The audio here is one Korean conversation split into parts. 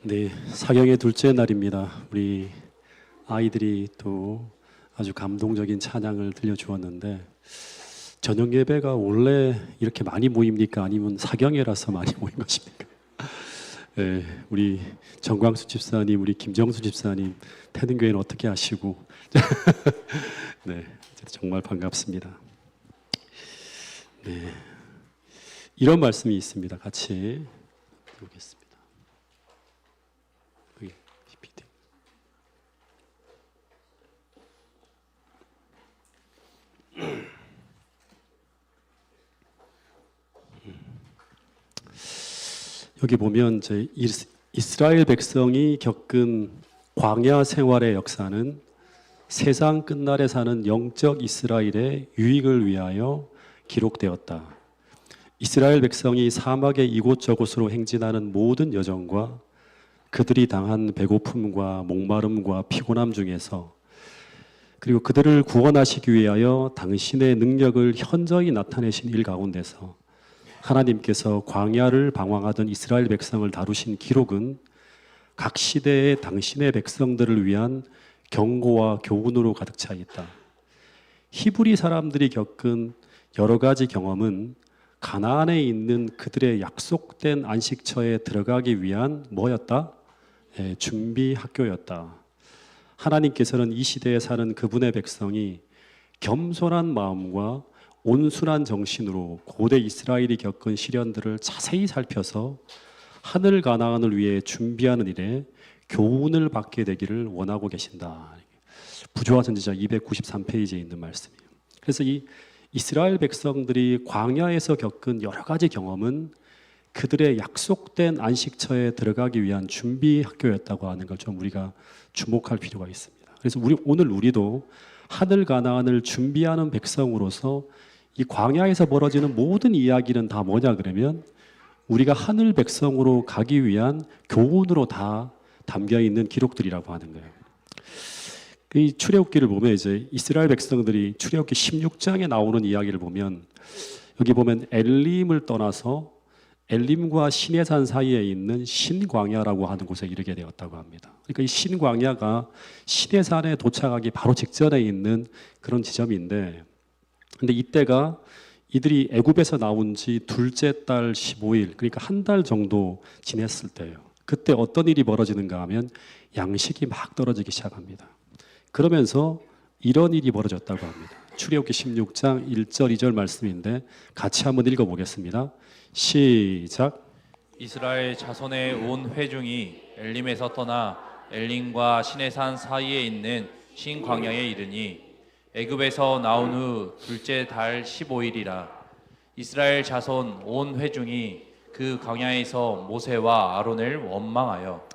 네, 사경의 둘째 날입니다. 우리 아이들이 또 아주 감동적인 찬양을 들려주었는데, 저녁 예배가 원래 이렇게 많이 모입니까? 아니면 사경회라서 많이 모인 것입니까? 네, 우리 정광수 집사님, 우리 김정수 집사님, 태능교회는 어떻게 하시고? 네, 정말 반갑습니다. 네, 이런 말씀이 있습니다. 같이 보겠습니다. 여기 보면 이스라엘 백성이 겪은 광야 생활의 역사는 세상 끝날에 사는 영적 이스라엘의 유익을 위하여 기록되었다. 이스라엘 백성이 사막의 이곳저곳으로 행진하는 모든 여정과 그들이 당한 배고픔과 목마름과 피곤함 중에서, 그리고 그들을 구원하시기 위하여 당신의 능력을 현저히 나타내신 일 가운데서 하나님께서 광야를 방황하던 이스라엘 백성을 다루신 기록은 각 시대의 당신의 백성들을 위한 경고와 교훈으로 가득 차 있다. 히브리 사람들이 겪은 여러 가지 경험은 가나안에 있는 그들의 약속된 안식처에 들어가기 위한 뭐였다? 준비 학교였다. 하나님께서는 이 시대에 사는 그분의 백성이 겸손한 마음과 온순한 정신으로 고대 이스라엘이 겪은 시련들을 자세히 살펴서 하늘 가나안을 위해 준비하는 일에 교훈을 받게 되기를 원하고 계신다. 부조화 선지자 293페이지에 있는 말씀이에요. 그래서 이 이스라엘 백성들이 광야에서 겪은 여러 가지 경험은 그들의 약속된 안식처에 들어가기 위한 준비 학교였다고 하는 걸 좀 우리가 주목할 필요가 있습니다. 그래서 오늘 우리도 하늘 가나안을 준비하는 백성으로서 이 광야에서 벌어지는 모든 이야기는 다 뭐냐 그러면 우리가 하늘 백성으로 가기 위한 교훈으로 다 담겨 있는 기록들이라고 하는 거예요. 이 출애굽기를 보면 이제 이스라엘 백성들이 출애굽기 16장에 나오는 이야기를 보면, 여기 보면 엘림을 떠나서 엘림과 시내산 사이에 있는 신광야라고 하는 곳에 이르게 되었다고 합니다. 그러니까 이 신광야가 시내산에 도착하기 바로 직전에 있는 그런 지점인데, 근데 이때가 이들이 애굽에서 나온 지 둘째 달 15일, 그러니까 한 달 정도 지냈을 때예요. 그때 어떤 일이 벌어지는가 하면 양식이 막 떨어지기 시작합니다. 그러면서 이런 일이 벌어졌다고 합니다. 출애굽기 16장 1절 2절 말씀인데 같이 한번 읽어보겠습니다. 시작. 이스라엘 자손의 온 회중이 엘림에서 떠나 엘림과 시내산 사이에 있는 신광야에 이르니 애굽에서 나온 후 둘째 달 15일이라. 이스라엘 자손 온 회중이 그 광야에서 모세와 아론을 원망하여.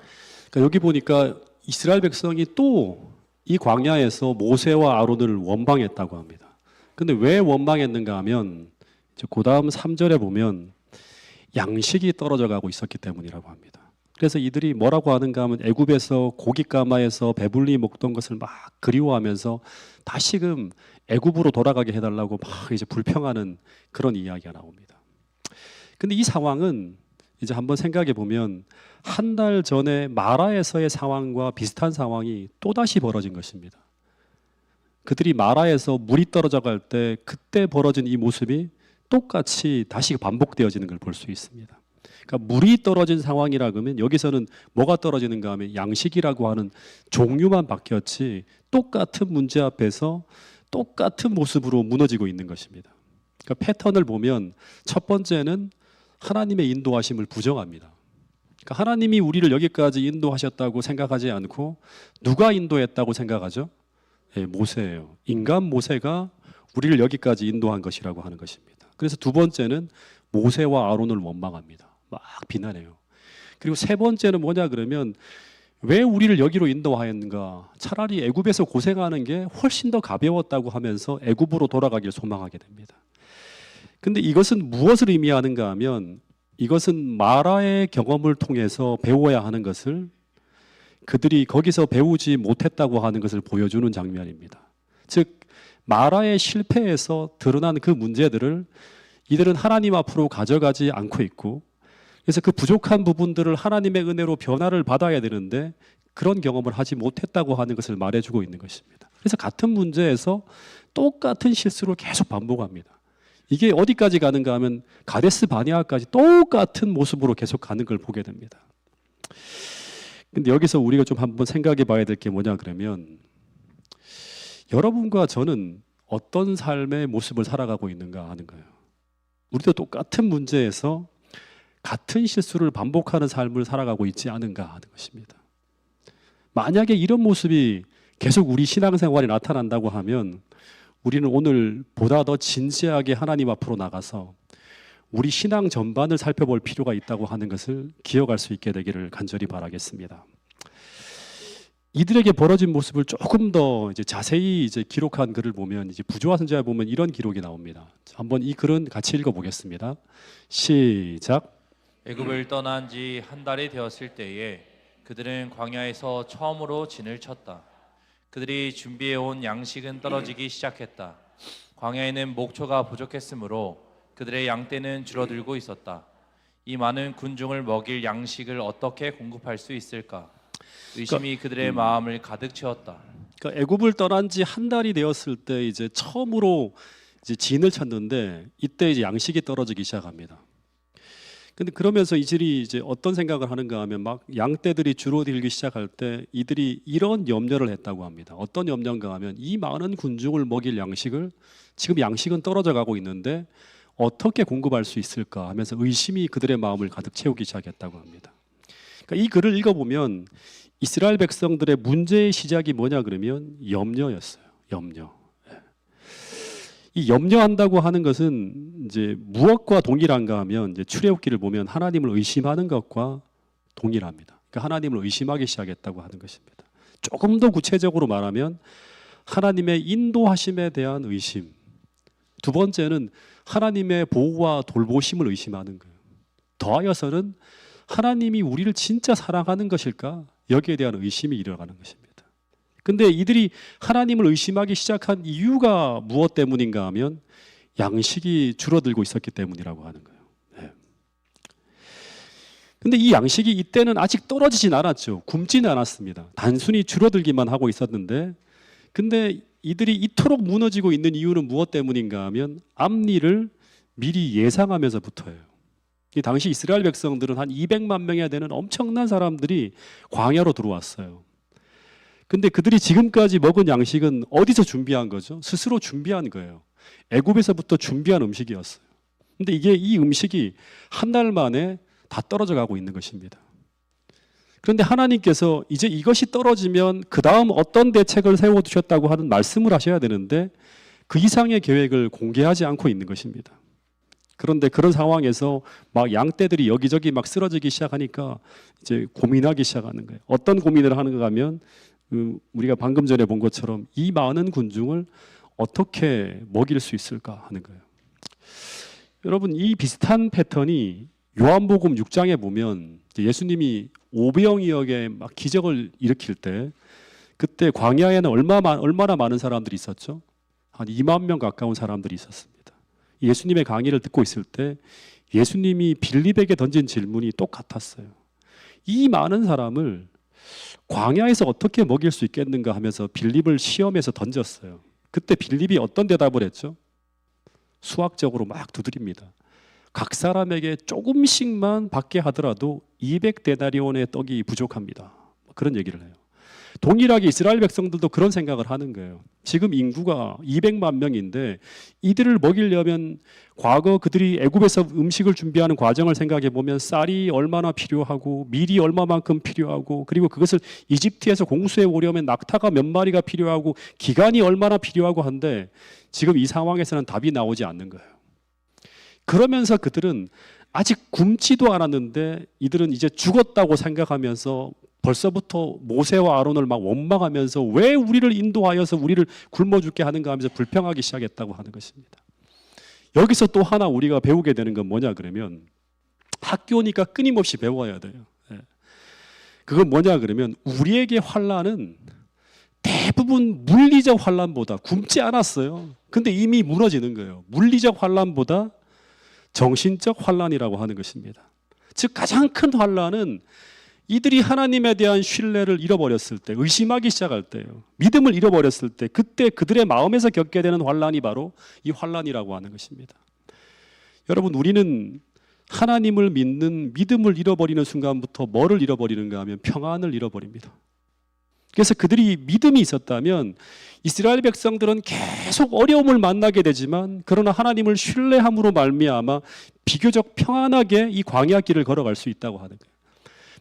그러니까 여기 보니까 이스라엘 백성이 또 이 광야에서 모세와 아론을 원망했다고 합니다. 근데 왜 원망했는가 하면 그 다음 3절에 보면 양식이 떨어져 가고 있었기 때문이라고 합니다. 그래서 이들이 뭐라고 하는가 하면 애굽에서 고깃가마에서 배불리 먹던 것을 막 그리워하면서 다시금 애굽으로 돌아가게 해달라고 막 이제 불평하는 그런 이야기가 나옵니다. 근데 이 상황은 이제 한번 생각해 보면 한 달 전에 마라에서의 상황과 비슷한 상황이 또다시 벌어진 것입니다. 그들이 마라에서 물이 떨어져 갈 때 그때 벌어진 이 모습이 똑같이 다시 반복되어지는 걸 볼 수 있습니다. 그러니까 물이 떨어진 상황이라 그러면 여기서는 뭐가 떨어지는가 하면 양식이라고 하는 종류만 바뀌었지 똑같은 문제 앞에서 똑같은 모습으로 무너지고 있는 것입니다. 그러니까 패턴을 보면 첫 번째는 하나님의 인도하심을 부정합니다. 그러니까 하나님이 우리를 여기까지 인도하셨다고 생각하지 않고 누가 인도했다고 생각하죠? 모세예요. 인간 모세가 우리를 여기까지 인도한 것이라고 하는 것입니다. 그래서 두 번째는 모세와 아론을 원망합니다. 막 비난해요. 그리고 세 번째는 뭐냐 그러면 왜 우리를 여기로 인도하였는가? 차라리 애굽에서 고생하는 게 훨씬 더 가벼웠다고 하면서 애굽으로 돌아가길 소망하게 됩니다. 근데 이것은 무엇을 의미하는가 하면 이것은 마라의 경험을 통해서 배워야 하는 것을 그들이 거기서 배우지 못했다고 하는 것을 보여주는 장면입니다. 즉 마라의 실패에서 드러난 그 문제들을 이들은 하나님 앞으로 가져가지 않고 있고, 그래서 그 부족한 부분들을 하나님의 은혜로 변화를 받아야 되는데 그런 경험을 하지 못했다고 하는 것을 말해주고 있는 것입니다. 그래서 같은 문제에서 똑같은 실수를 계속 반복합니다. 이게 어디까지 가는가 하면 가데스 바네아까지 똑같은 모습으로 계속 가는 걸 보게 됩니다. 근데 여기서 우리가 좀 한번 생각해 봐야 될 게 뭐냐 그러면 여러분과 저는 어떤 삶의 모습을 살아가고 있는가 하는 거예요. 우리도 똑같은 문제에서 같은 실수를 반복하는 삶을 살아가고 있지 않은가 하는 것입니다. 만약에 이런 모습이 계속 우리 신앙생활에 나타난다고 하면 우리는 오늘 보다 더 진지하게 하나님 앞으로 나가서 우리 신앙 전반을 살펴볼 필요가 있다고 하는 것을 기억할 수 있게 되기를 간절히 바라겠습니다. 이들에게 벌어진 모습을 조금 더 자세히 기록한 글을 보면 부조화 선지자에 보면 이런 기록이 나옵니다. 한번 이 글은 같이 읽어보겠습니다. 시작. 애굽을 떠난 지 한 달이 되었을 때에 그들은 광야에서 처음으로 진을 쳤다. 그들이 준비해온 양식은 떨어지기 시작했다. 광야에는 목초가 부족했으므로 그들의 양떼는 줄어들고 있었다. 이 많은 군중을 먹일 양식을 어떻게 공급할 수 있을까? 의심이 그들의 마음을 가득 채웠다. 그러니까 애굽을 떠난 지 한 달이 되었을 때 처음으로 진을 쳤는데 이때 양식이 떨어지기 시작합니다. 근데 그러면서 이들이 어떤 생각을 하는가 하면 막 양떼들이 줄어들기 시작할 때 이들이 이런 염려를 했다고 합니다. 어떤 염려인가 하면 이 많은 군중을 먹일 양식을 지금 양식은 떨어져 가고 있는데 어떻게 공급할 수 있을까 하면서 의심이 그들의 마음을 가득 채우기 시작했다고 합니다. 그러니까 이 글을 읽어보면 이스라엘 백성들의 문제의 시작이 뭐냐 그러면 염려였어요. 염려. 이 염려한다고 하는 것은 무엇과 동일한가 하면 출애굽기를 보면 하나님을 의심하는 것과 동일합니다. 그러니까 하나님을 의심하기 시작했다고 하는 것입니다. 조금 더 구체적으로 말하면 하나님의 인도하심에 대한 의심. 두 번째는 하나님의 보호와 돌보심을 의심하는 거예요. 더하여서는 하나님이 우리를 진짜 사랑하는 것일까? 여기에 대한 의심이 일어나는 것입니다. 근데 이들이 하나님을 의심하기 시작한 이유가 무엇 때문인가 하면 양식이 줄어들고 있었기 때문이라고 하는 거예요. 네. 근데 이 양식이 이때는 아직 떨어지진 않았죠. 굶지는 않았습니다. 단순히 줄어들기만 하고 있었는데 근데 이들이 이토록 무너지고 있는 이유는 무엇 때문인가 하면 앞일을 미리 예상하면서부터예요. 이 당시 이스라엘 백성들은 한 200만 명이나 되는 엄청난 사람들이 광야로 들어왔어요. 근데 그들이 지금까지 먹은 양식은 어디서 준비한 거죠? 스스로 준비한 거예요. 애굽에서부터 준비한 음식이었어요. 근데 이 음식이 한 달 만에 다 떨어져 가고 있는 것입니다. 그런데 하나님께서 이제 이것이 떨어지면 그 다음 어떤 대책을 세워두셨다고 하는 말씀을 하셔야 되는데 그 이상의 계획을 공개하지 않고 있는 것입니다. 그런데 그런 상황에서 막 양떼들이 여기저기 막 쓰러지기 시작하니까 고민하기 시작하는 거예요. 어떤 고민을 하는가 하면 우리가 방금 전에 본 것처럼 이 많은 군중을 어떻게 먹일 수 있을까 하는 거예요. 여러분 이 비슷한 패턴이 요한복음 6장에 보면 예수님이 오병이어게 막 기적을 일으킬 때 그때 광야에는 얼마나 많은 사람들이 있었죠? 한 2만 명 가까운 사람들이 있었습니다. 예수님의 강의를 듣고 있을 때 예수님이 빌립에게 던진 질문이 똑같았어요. 이 많은 사람을 광야에서 어떻게 먹일 수 있겠는가 하면서 빌립을 시험해서 던졌어요. 그때 빌립이 어떤 대답을 했죠? 수학적으로 막 두드립니다. 각 사람에게 조금씩만 받게 하더라도 200데나리온의 떡이 부족합니다. 그런 얘기를 해요. 동일하게 이스라엘 백성들도 그런 생각을 하는 거예요. 지금 인구가 200만 명인데 이들을 먹이려면 과거 그들이 애굽에서 음식을 준비하는 과정을 생각해 보면 쌀이 얼마나 필요하고 밀이 얼마만큼 필요하고 그리고 그것을 이집트에서 공수해 오려면 낙타가 몇 마리가 필요하고 기간이 얼마나 필요하고 한데 지금 이 상황에서는 답이 나오지 않는 거예요. 그러면서 그들은 아직 굶지도 않았는데 이들은 이제 죽었다고 생각하면서 벌써부터 모세와 아론을 막 원망하면서 왜 우리를 인도하여서 우리를 굶어 죽게 하는가 하면서 불평하기 시작했다고 하는 것입니다. 여기서 또 하나 우리가 배우게 되는 건 뭐냐 그러면 학교니까 끊임없이 배워야 돼요. 그건 뭐냐 그러면 우리에게 환난은 대부분 물리적 환난보다 굶지 않았어요. 근데 이미 무너지는 거예요. 물리적 환난보다 정신적 환난이라고 하는 것입니다. 즉 가장 큰 환란은 이들이 하나님에 대한 신뢰를 잃어버렸을 때, 의심하기 시작할 때요. 믿음을 잃어버렸을 때, 그때 그들의 마음에서 겪게 되는 환란이 바로 이 환란이라고 하는 것입니다. 여러분, 우리는 하나님을 믿는 믿음을 잃어버리는 순간부터 뭐를 잃어버리는가 하면 평안을 잃어버립니다. 그래서 그들이 믿음이 있었다면 이스라엘 백성들은 계속 어려움을 만나게 되지만 그러나 하나님을 신뢰함으로 말미암아 비교적 평안하게 이 광야 길을 걸어갈 수 있다고 하는 거예요.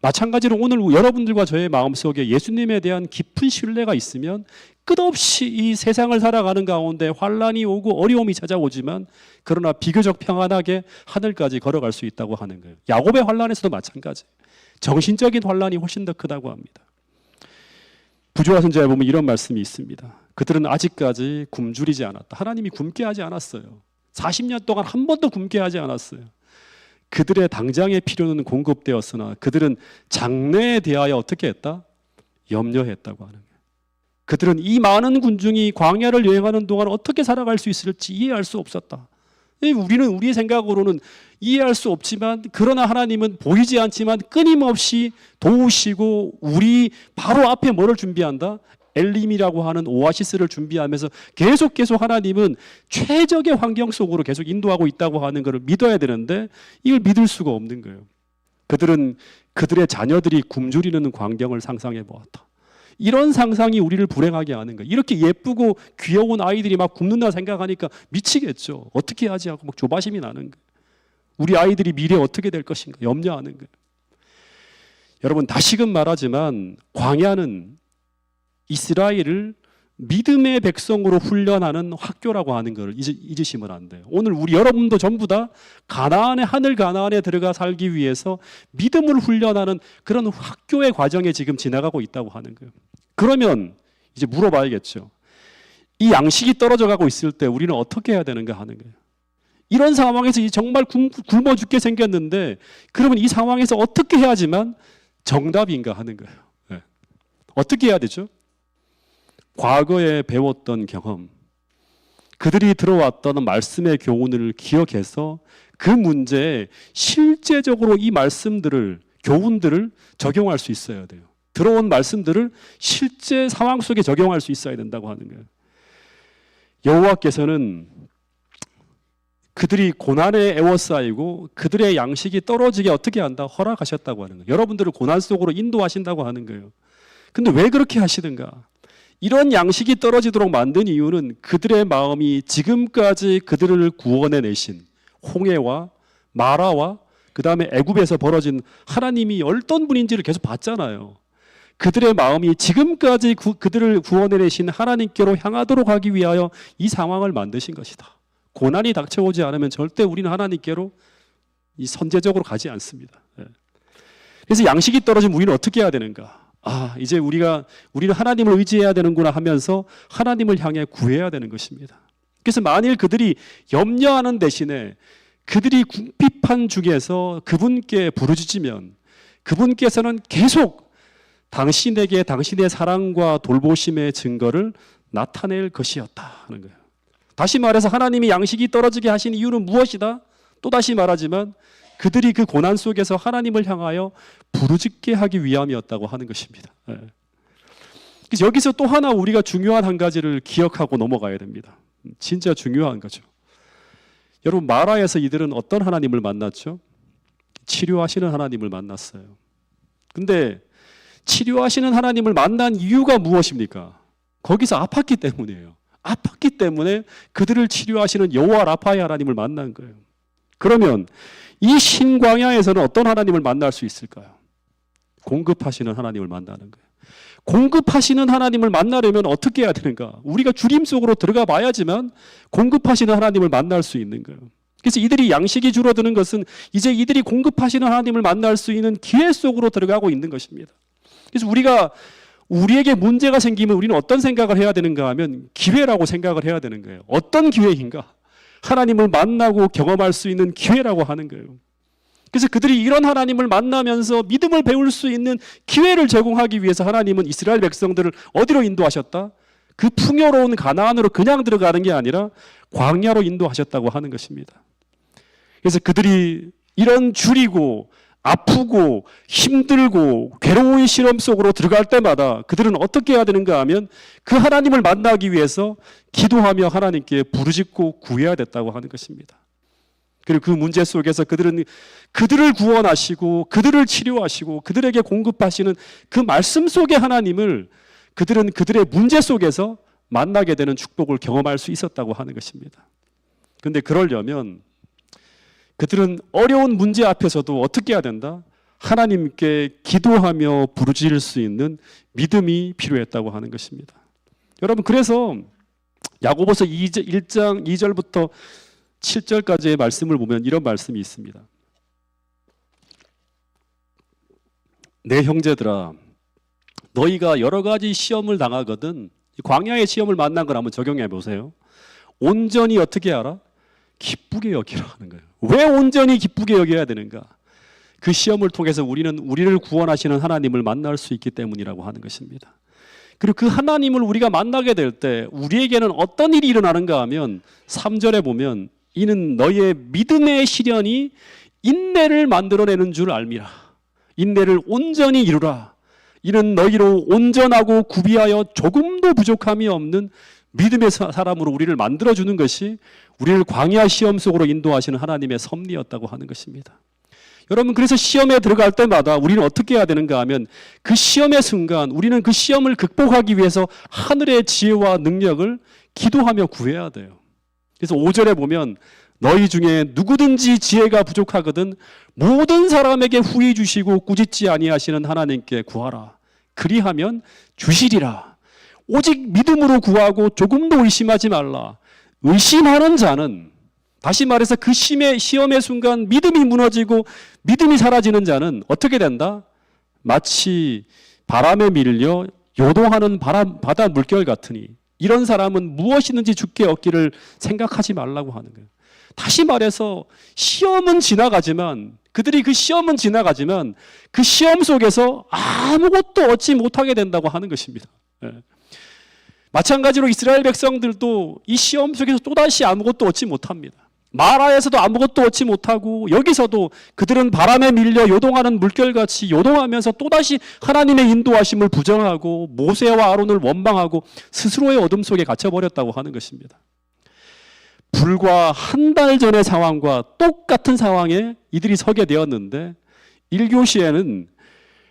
마찬가지로 오늘 여러분들과 저의 마음속에 예수님에 대한 깊은 신뢰가 있으면 끝없이 이 세상을 살아가는 가운데 환란이 오고 어려움이 찾아오지만 그러나 비교적 평안하게 하늘까지 걸어갈 수 있다고 하는 거예요. 야곱의 환란에서도 마찬가지. 정신적인 환란이 훨씬 더 크다고 합니다. 부조화 선지자에 보면 이런 말씀이 있습니다. 그들은 아직까지 굶주리지 않았다. 하나님이 굶게 하지 않았어요. 40년 동안 한 번도 굶게 하지 않았어요. 그들의 당장의 필요는 공급되었으나 그들은 장래에 대하여 어떻게 했다? 염려했다고 하는 거예요. 그들은 이 많은 군중이 광야를 여행하는 동안 어떻게 살아갈 수 있을지 이해할 수 없었다. 우리는 우리의 생각으로는 이해할 수 없지만 그러나 하나님은 보이지 않지만 끊임없이 도우시고 우리 바로 앞에 뭐를 준비한다? 엘림이라고 하는 오아시스를 준비하면서 계속 하나님은 최적의 환경 속으로 계속 인도하고 있다고 하는 것을 믿어야 되는데 이걸 믿을 수가 없는 거예요. 그들은 그들의 자녀들이 굶주리는 광경을 상상해 보았다. 이런 상상이 우리를 불행하게 하는 거예요. 이렇게 예쁘고 귀여운 아이들이 막 굶는다 생각하니까 미치겠죠. 어떻게 하지 하고 막 조바심이 나는 거예요. 우리 아이들이 미래에 어떻게 될 것인가 염려하는 거예요. 여러분, 다시금 말하지만 광야는 이스라엘을 믿음의 백성으로 훈련하는 학교라고 하는 것을 잊으시면 안 돼요. 오늘 우리 여러분도 전부 다 가나안의 하늘 가나안에 들어가 살기 위해서 믿음을 훈련하는 그런 학교의 과정에 지금 지나가고 있다고 하는 거예요. 그러면 이제 물어봐야겠죠. 이 양식이 떨어져 가고 있을 때 우리는 어떻게 해야 되는가 하는 거예요. 이런 상황에서 정말 굶어 죽게 생겼는데 그러면 이 상황에서 어떻게 해야지만 정답인가 하는 거예요. 네. 어떻게 해야 되죠? 과거에 배웠던 경험, 그들이 들어왔던 말씀의 교훈을 기억해서 그 문제에 실제적으로 이 말씀들을, 교훈들을 적용할 수 있어야 돼요. 들어온 말씀들을 실제 상황 속에 적용할 수 있어야 된다고 하는 거예요. 여호와께서는 그들이 고난에 에워싸이고 그들의 양식이 떨어지게 어떻게 한다? 허락하셨다고 하는 거예요. 여러분들을 고난 속으로 인도하신다고 하는 거예요. 근데 왜 그렇게 하시는가? 이런 양식이 떨어지도록 만든 이유는 그들의 마음이 지금까지 그들을 구원해 내신 홍해와 마라와 그 다음에 애굽에서 벌어진 하나님이 어떤 분인지를 계속 봤잖아요. 그들의 마음이 지금까지 그들을 구원해 내신 하나님께로 향하도록 하기 위하여 이 상황을 만드신 것이다. 고난이 닥쳐오지 않으면 절대 우리는 하나님께로 선제적으로 가지 않습니다. 그래서 양식이 떨어지면 우리는 어떻게 해야 되는가? 이제 우리는 하나님을 의지해야 되는구나 하면서 하나님을 향해 구해야 되는 것입니다. 그래서 만일 그들이 염려하는 대신에 그들이 궁핍한 중에서 그분께 부르짖으면 그분께서는 계속 당신에게 당신의 사랑과 돌보심의 증거를 나타낼 것이었다 하는 거예요. 다시 말해서 하나님이 양식이 떨어지게 하신 이유는 무엇이다? 또 다시 말하지만 그들이 그 고난 속에서 하나님을 향하여 부르짖게 하기 위함이었다고 하는 것입니다. 그래서 여기서 또 하나 우리가 중요한 한 가지를 기억하고 넘어가야 됩니다. 진짜 중요한 거죠. 여러분, 마라에서 이들은 어떤 하나님을 만났죠? 치료하시는 하나님을 만났어요. 근데 치료하시는 하나님을 만난 이유가 무엇입니까? 거기서 아팠기 때문이에요. 아팠기 때문에 그들을 치료하시는 여호와 라파의 하나님을 만난 거예요. 그러면 이 신광야에서는 어떤 하나님을 만날 수 있을까요? 공급하시는 하나님을 만나는 거예요. 공급하시는 하나님을 만나려면 어떻게 해야 되는가? 우리가 주림 속으로 들어가 봐야지만 공급하시는 하나님을 만날 수 있는 거예요. 그래서 이들이 양식이 줄어드는 것은 이제 이들이 공급하시는 하나님을 만날 수 있는 기회 속으로 들어가고 있는 것입니다. 그래서 우리에게 문제가 생기면 우리는 어떤 생각을 해야 되는가 하면 기회라고 생각을 해야 되는 거예요. 어떤 기회인가? 하나님을 만나고 경험할 수 있는 기회라고 하는 거예요. 그래서 그들이 이런 하나님을 만나면서 믿음을 배울 수 있는 기회를 제공하기 위해서 하나님은 이스라엘 백성들을 어디로 인도하셨다? 그 풍요로운 가나안으로 그냥 들어가는 게 아니라 광야로 인도하셨다고 하는 것입니다. 그래서 그들이 이런 줄이고 아프고 힘들고 괴로운 시험 속으로 들어갈 때마다 그들은 어떻게 해야 되는가 하면 그 하나님을 만나기 위해서 기도하며 하나님께 부르짖고 구해야 됐다고 하는 것입니다. 그리고 그 문제 속에서 그들은 그들을 구원하시고 그들을 치료하시고 그들에게 공급하시는 그 말씀 속의 하나님을 그들은 그들의 문제 속에서 만나게 되는 축복을 경험할 수 있었다고 하는 것입니다. 그런데 그러려면 그들은 어려운 문제 앞에서도 어떻게 해야 된다? 하나님께 기도하며 부르짖을 수 있는 믿음이 필요했다고 하는 것입니다. 여러분, 그래서 야고보서 1장 2절부터 7절까지의 말씀을 보면 이런 말씀이 있습니다. 내 형제들아, 너희가 여러 가지 시험을 당하거든 광야의 시험을 만난 걸 한번 적용해 보세요. 온전히 어떻게 알아? 기쁘게 여기라 하는 거예요. 왜 온전히 기쁘게 여겨야 되는가? 그 시험을 통해서 우리는 우리를 구원하시는 하나님을 만날 수 있기 때문이라고 하는 것입니다. 그리고 그 하나님을 우리가 만나게 될 때 우리에게는 어떤 일이 일어나는가 하면 3절에 보면 이는 너희의 믿음의 시련이 인내를 만들어내는 줄 알미라. 인내를 온전히 이루라. 이는 너희로 온전하고 구비하여 조금도 부족함이 없는 믿음의 사람으로 우리를 만들어주는 것이 우리를 광야 시험 속으로 인도하시는 하나님의 섭리였다고 하는 것입니다. 여러분, 그래서 시험에 들어갈 때마다 우리는 어떻게 해야 되는가 하면 그 시험의 순간 우리는 그 시험을 극복하기 위해서 하늘의 지혜와 능력을 기도하며 구해야 돼요. 그래서 5절에 보면 너희 중에 누구든지 지혜가 부족하거든 모든 사람에게 후히 주시고 꾸짖지 아니하시는 하나님께 구하라. 그리하면 주시리라. 오직 믿음으로 구하고 조금도 의심하지 말라. 의심하는 자는, 다시 말해서 그 시험의 순간 믿음이 무너지고 믿음이 사라지는 자는 어떻게 된다? 마치 바람에 밀려 요동하는 바다 물결 같으니 이런 사람은 무엇이든지 죽게 얻기를 생각하지 말라고 하는 거예요. 다시 말해서 시험은 지나가지만 그들이 그 시험은 지나가지만 그 시험 속에서 아무것도 얻지 못하게 된다고 하는 것입니다. 마찬가지로 이스라엘 백성들도 이 시험 속에서 또다시 아무것도 얻지 못합니다. 마라에서도 아무것도 얻지 못하고 여기서도 그들은 바람에 밀려 요동하는 물결같이 요동하면서 또다시 하나님의 인도하심을 부정하고 모세와 아론을 원망하고 스스로의 어둠 속에 갇혀버렸다고 하는 것입니다. 불과 한 달 전의 상황과 똑같은 상황에 이들이 서게 되었는데 1교시에는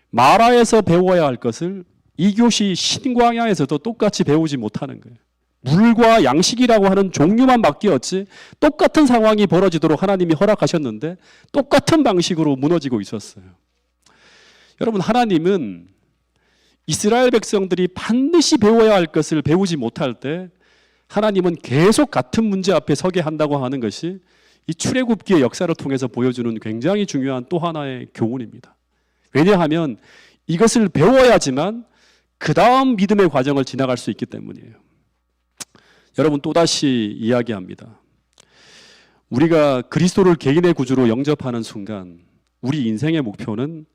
마라에서 배워야 할 것을 2교시 신광야에서도 똑같이 배우지 못하는 거예요. 물과 양식이라고 하는 종류만 바뀌었지 똑같은 상황이 벌어지도록 하나님이 허락하셨는데 똑같은 방식으로 무너지고 있었어요. 여러분, 하나님은 이스라엘 백성들이 반드시 배워야 할 것을 배우지 못할 때 하나님은 계속 같은 문제 앞에 서게 한다고 하는 것이 이 출애굽기의 역사를 통해서 보여주는 굉장히 중요한 또 하나의 교훈입니다. 왜냐하면 이것을 배워야지만 그 다음 믿음의 과정을 지나갈 수 있기 때문이에요. 여러분, 또다시 이야기합니다. 우리가 그리스도를 개인의 구주로 영접하는 순간 우리 인생의 목표는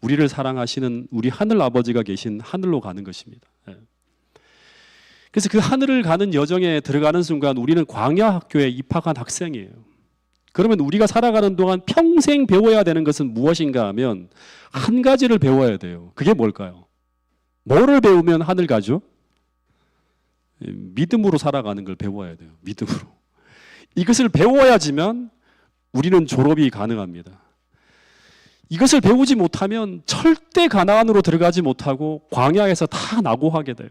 우리를 사랑하시는 우리 하늘 아버지가 계신 하늘로 가는 것입니다. 그래서 그 하늘을 가는 여정에 들어가는 순간 우리는 광야 학교에 입학한 학생이에요. 그러면 우리가 살아가는 동안 평생 배워야 되는 것은 무엇인가 하면 한 가지를 배워야 돼요. 그게 뭘까요? 뭐를 배우면 하늘 가죠? 믿음으로 살아가는 걸 배워야 돼요. 믿음으로. 이것을 배워야지만 우리는 졸업이 가능합니다. 이것을 배우지 못하면 절대 가나안으로 들어가지 못하고 광야에서 다 낙오하게 돼요.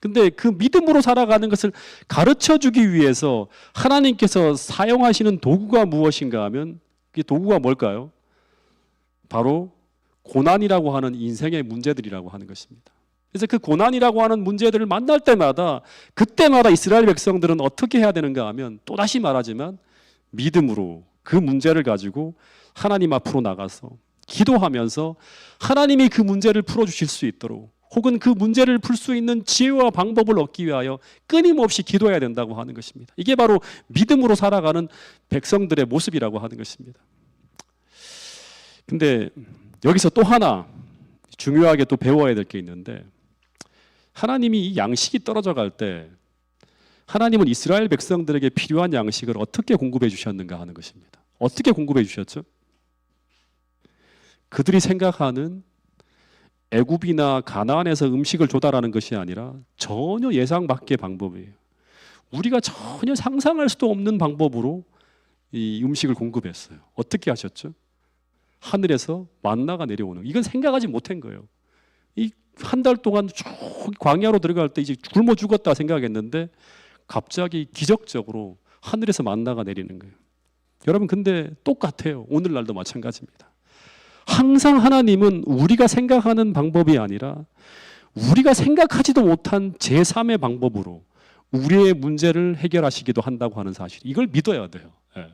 근데 그 믿음으로 살아가는 것을 가르쳐 주기 위해서 하나님께서 사용하시는 도구가 무엇인가 하면 그 도구가 뭘까요? 바로 고난이라고 하는 인생의 문제들이라고 하는 것입니다. 그래서 그 고난이라고 하는 문제들을 만날 때마다 그때마다 이스라엘 백성들은 어떻게 해야 되는가 하면 또다시 말하지만 믿음으로 그 문제를 가지고 하나님 앞으로 나가서 기도하면서 하나님이 그 문제를 풀어주실 수 있도록 혹은 그 문제를 풀 수 있는 지혜와 방법을 얻기 위하여 끊임없이 기도해야 된다고 하는 것입니다. 이게 바로 믿음으로 살아가는 백성들의 모습이라고 하는 것입니다. 근데 여기서 또 하나 중요하게 또 배워야 될 게 있는데 하나님이 이 양식이 떨어져 갈 때 하나님은 이스라엘 백성들에게 필요한 양식을 어떻게 공급해 주셨는가 하는 것입니다. 어떻게 공급해 주셨죠? 그들이 생각하는 애굽이나 가나안에서 음식을 조달하는 것이 아니라 전혀 예상 밖의 방법이에요. 우리가 전혀 상상할 수도 없는 방법으로 이 음식을 공급했어요. 어떻게 하셨죠? 하늘에서 만나가 내려오는. 이건 생각하지 못한 거예요. 이 한 달 동안 쭉 광야로 들어갈 때 이제 굶어 죽었다 생각했는데 갑자기 기적적으로 하늘에서 만나가 내리는 거예요. 여러분 근데 똑같아요. 오늘날도 마찬가지입니다. 항상 하나님은 우리가 생각하는 방법이 아니라 우리가 생각하지도 못한 제3의 방법으로 우리의 문제를 해결하시기도 한다고 하는 사실. 이걸 믿어야 돼요. 예.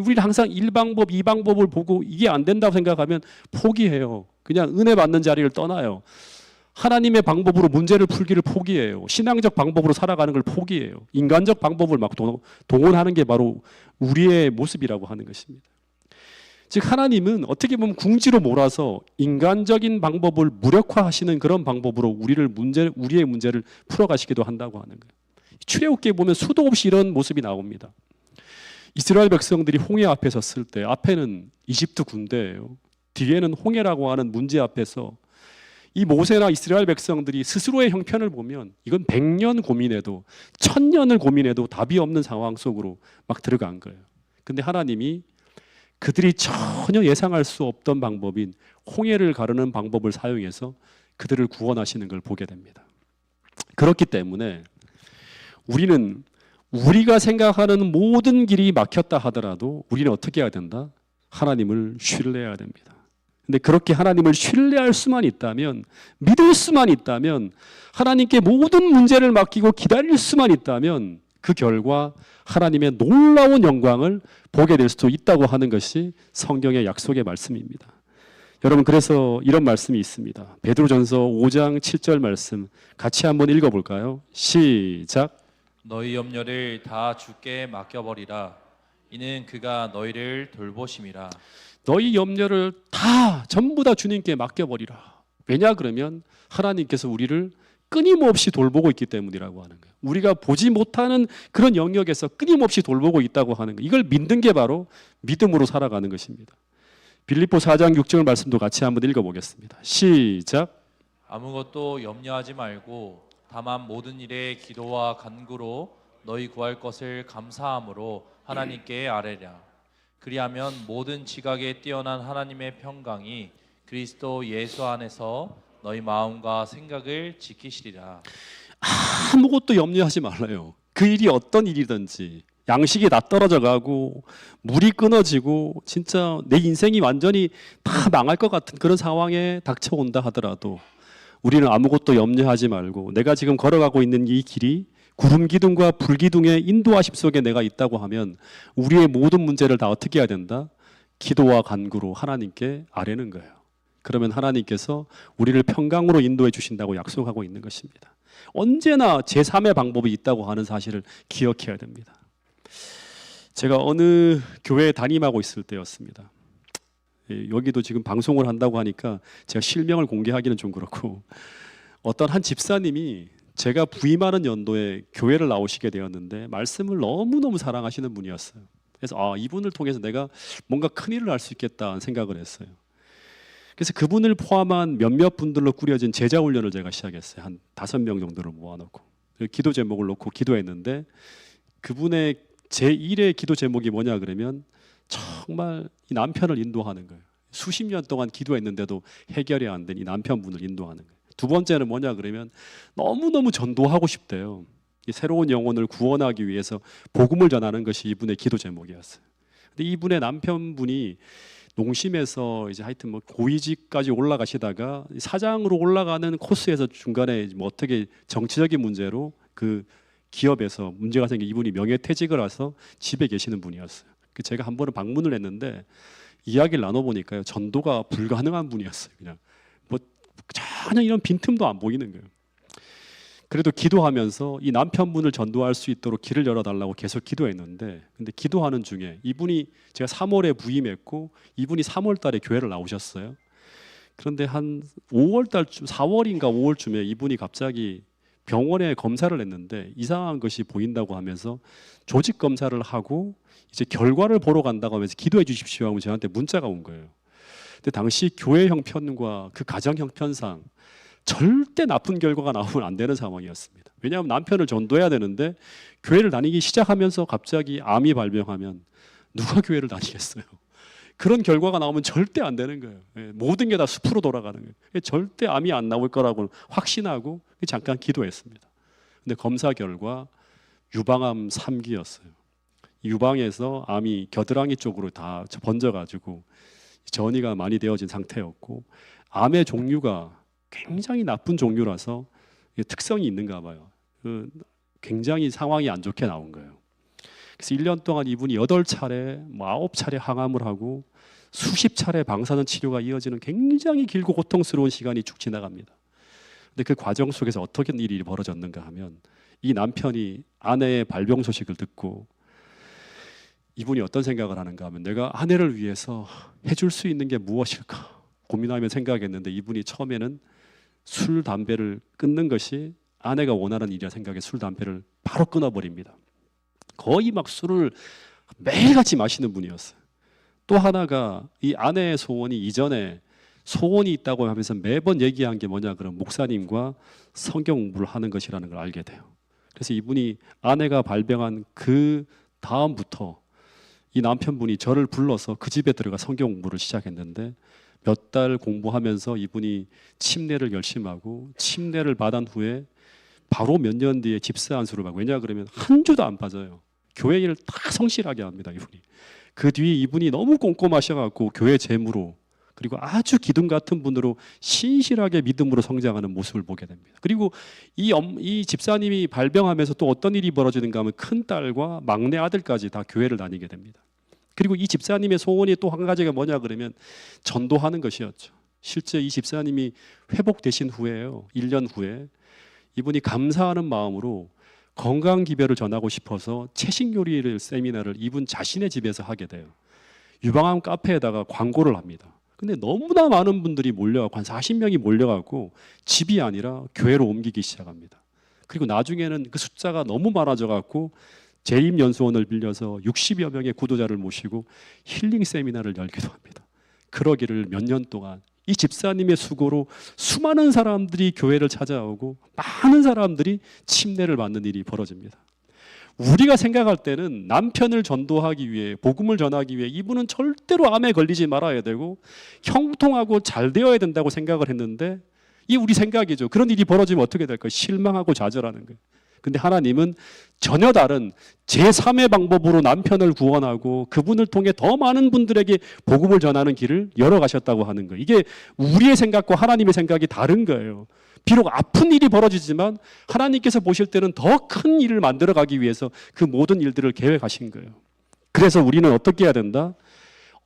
우리는 항상 1방법, 2방법을 보고 이게 안 된다고 생각하면 포기해요. 그냥 은혜 받는 자리를 떠나요. 하나님의 방법으로 문제를 풀기를 포기해요. 신앙적 방법으로 살아가는 걸 포기해요. 인간적 방법을 막 동원하는 게 바로 우리의 모습이라고 하는 것입니다. 즉 하나님은 어떻게 보면 궁지로 몰아서 인간적인 방법을 무력화하시는 그런 방법으로 우리의 문제를 풀어가시기도 한다고 하는 거예요. 출애굽기에 보면 수도 없이 이런 모습이 나옵니다. 이스라엘 백성들이 홍해 앞에 섰을 때 앞에는 이집트 군대예요. 뒤에는 홍해라고 하는 문제 앞에서 이 모세나 이스라엘 백성들이 스스로의 형편을 보면 이건 100년 고민해도 1000년을 고민해도 답이 없는 상황 속으로 막 들어간 거예요. 근데 하나님이 그들이 전혀 예상할 수 없던 방법인 홍해를 가르는 방법을 사용해서 그들을 구원하시는 걸 보게 됩니다. 그렇기 때문에 우리는 우리가 생각하는 모든 길이 막혔다 하더라도 우리는 어떻게 해야 된다? 하나님을 신뢰해야 됩니다. 근데 그렇게 하나님을 신뢰할 수만 있다면, 믿을 수만 있다면, 하나님께 모든 문제를 맡기고 기다릴 수만 있다면 그 결과 하나님의 놀라운 영광을 보게 될 수도 있다고 하는 것이 성경의 약속의 말씀입니다. 여러분 그래서 이런 말씀이 있습니다. 베드로전서 5장 7절 말씀 같이 한번 읽어볼까요? 시작. 너희 염려를 다 주께 맡겨버리라. 이는 그가 너희를 돌보심이라. 너희 염려를 다 전부 다 주님께 맡겨버리라. 왜냐 그러면 하나님께서 우리를 끊임없이 돌보고 있기 때문이라고 하는 거예요. 우리가 보지 못하는 그런 영역에서 끊임없이 돌보고 있다고 하는 거예요. 이걸 믿는 게 바로 믿음으로 살아가는 것입니다. 빌립보 4장 6절 말씀도 같이 한번 읽어보겠습니다. 시작. 아무것도 염려하지 말고 다만 모든 일에 기도와 간구로 너희 구할 것을 감사함으로 하나님께 아뢰랴. 그리하면 모든 지각에 뛰어난 하나님의 평강이 그리스도 예수 안에서 너희 마음과 생각을 지키시리라. 아무것도 염려하지 말아요. 그 일이 어떤 일이든지 양식이 다 떨어져 가고 물이 끊어지고 진짜 내 인생이 완전히 다 망할 것 같은 그런 상황에 닥쳐온다 하더라도 우리는 아무것도 염려하지 말고 내가 지금 걸어가고 있는 이 길이 구름 기둥과 불 기둥의 인도하심 속에 내가 있다고 하면 우리의 모든 문제를 다 어떻게 해야 된다? 기도와 간구로 하나님께 아뢰는 거예요. 그러면 하나님께서 우리를 평강으로 인도해 주신다고 약속하고 있는 것입니다. 언제나 제3의 방법이 있다고 하는 사실을 기억해야 됩니다. 제가 어느 교회에 담임하고 있을 때였습니다. 여기도 지금 방송을 한다고 하니까 제가 실명을 공개하기는 좀 그렇고 어떤 한 집사님이 제가 부임하는 연도에 교회를 나오시게 되었는데 말씀을 너무너무 사랑하시는 분이었어요. 그래서 이분을 통해서 내가 뭔가 큰일을 할 수 있겠다는 생각을 했어요. 그래서 그분을 포함한 몇몇 분들로 꾸려진 제자 훈련을 제가 시작했어요. 한 5명 정도를 모아놓고 기도 제목을 놓고 기도했는데 그분의 제1의 기도 제목이 뭐냐 그러면 정말 이 남편을 인도하는 거예요. 수십 년 동안 기도했는데도 해결이 안 된 이 남편분을 인도하는 거예요. 두 번째는 뭐냐 그러면 너무너무 전도하고 싶대요. 이 새로운 영혼을 구원하기 위해서 복음을 전하는 것이 이분의 기도 제목이었어요. 근데 이분의 남편분이 농심에서 이제 하여튼 뭐 고위직까지 올라가시다가 사장으로 올라가는 코스에서 중간에 뭐 어떻게 정치적인 문제로 그 기업에서 문제가 생겨 이분이 명예퇴직을 해서 집에 계시는 분이었어요. 제가 한 번은 방문을 했는데 이야기를 나눠보니까요 전도가 불가능한 분이었어요. 그냥 뭐 전혀 이런 빈틈도 안 보이는 거예요. 그래도 기도하면서 이 남편분을 전도할 수 있도록 길을 열어달라고 계속 기도했는데 근데 기도하는 중에 이분이 제가 3월에 부임했고 이분이 3월 달에 교회를 나오셨어요. 그런데 한 5월 달쯤 4월인가 5월쯤에 이분이 갑자기 병원에 검사를 했는데 이상한 것이 보인다고 하면서 조직 검사를 하고 이제 결과를 보러 간다고 하면서 기도해 주십시오 하고 저한테 문자가 온 거예요. 근데 당시 교회 형편과 그 가정 형편상 절대 나쁜 결과가 나오면 안 되는 상황이었습니다. 왜냐하면 남편을 전도해야 되는데 교회를 다니기 시작하면서 갑자기 암이 발병하면 누가 교회를 다니겠어요? 그런 결과가 나오면 절대 안 되는 거예요. 모든 게 다 숲으로 돌아가는 거예요. 절대 암이 안 나올 거라고 확신하고 잠깐 기도했습니다. 근데 검사 결과 유방암 3기였어요. 유방에서 암이 겨드랑이 쪽으로 다 번져가지고 전이가 많이 되어진 상태였고, 암의 종류가 굉장히 나쁜 종류라서 특성이 있는가 봐요. 굉장히 상황이 안 좋게 나온 거예요. 그래서 1년 동안 이분이 8차례, 9차례 항암을 하고 수십 차례 방사선 치료가 이어지는 굉장히 길고 고통스러운 시간이 쭉 지나갑니다. 근데 그 과정 속에서 어떻게 일이 벌어졌는가 하면, 이 남편이 아내의 발병 소식을 듣고 이분이 어떤 생각을 하는가 하면, 내가 아내를 위해서 해줄 수 있는 게 무엇일까 고민하며 생각했는데, 이분이 처음에는 술, 담배를 끊는 것이 아내가 원하는 일이라 생각해 술, 담배를 바로 끊어버립니다. 거의 막 술을 매일같이 마시는 분이었어요. 또 하나가, 이 아내의 소원이 이전에 소원이 있다고 하면서 매번 얘기한 게 뭐냐 그러면 목사님과 성경 공부를 하는 것이라는 걸 알게 돼요. 그래서 이분이 아내가 발병한 그 다음부터 이 남편분이 저를 불러서 그 집에 들어가 성경 공부를 시작했는데, 몇 달 공부하면서 이분이 침례를 결심하고 침례를 받은 후에 바로 몇 년 뒤에 집사 안수를 받고, 왜냐 그러면 한 주도 안 빠져요. 교회 일을 다 성실하게 합니다, 이분이. 그 뒤에 이분이 너무 꼼꼼하셔갖고 교회 재무로, 그리고 아주 기둥 같은 분으로 신실하게 믿음으로 성장하는 모습을 보게 됩니다. 그리고 이 집사님이 발병하면서 또 어떤 일이 벌어지는가 하면, 큰 딸과 막내 아들까지 다 교회를 다니게 됩니다. 그리고 이 집사님의 소원이 또 한 가지가 뭐냐 그러면 전도하는 것이었죠. 실제 이 집사님이 회복되신 후에요, 1년 후에 이분이 감사하는 마음으로 건강 기별을 전하고 싶어서 채식 요리를 세미나를 이분 자신의 집에서 하게 돼요. 유방암 카페에다가 광고를 합니다. 근데 너무나 많은 분들이 몰려가고, 한 40명이 몰려가고 집이 아니라 교회로 옮기기 시작합니다. 그리고 나중에는 그 숫자가 너무 많아져 갖고 재임연수원을 빌려서 60여 명의 구도자를 모시고 힐링 세미나를 열기도 합니다. 그러기를 몇 년 동안 이 집사님의 수고로 수많은 사람들이 교회를 찾아오고 많은 사람들이 침례를 받는 일이 벌어집니다. 우리가 생각할 때는 남편을 전도하기 위해, 복음을 전하기 위해 이분은 절대로 암에 걸리지 말아야 되고 형통하고 잘 되어야 된다고 생각을 했는데, 이 우리 생각이죠. 그런 일이 벌어지면 어떻게 될까요? 실망하고 좌절하는 거예요. 근데 하나님은 전혀 다른 제3의 방법으로 남편을 구원하고 그분을 통해 더 많은 분들에게 복음을 전하는 길을 열어가셨다고 하는 거예요. 이게 우리의 생각과 하나님의 생각이 다른 거예요. 비록 아픈 일이 벌어지지만 하나님께서 보실 때는 더 큰 일을 만들어가기 위해서 그 모든 일들을 계획하신 거예요. 그래서 우리는 어떻게 해야 된다?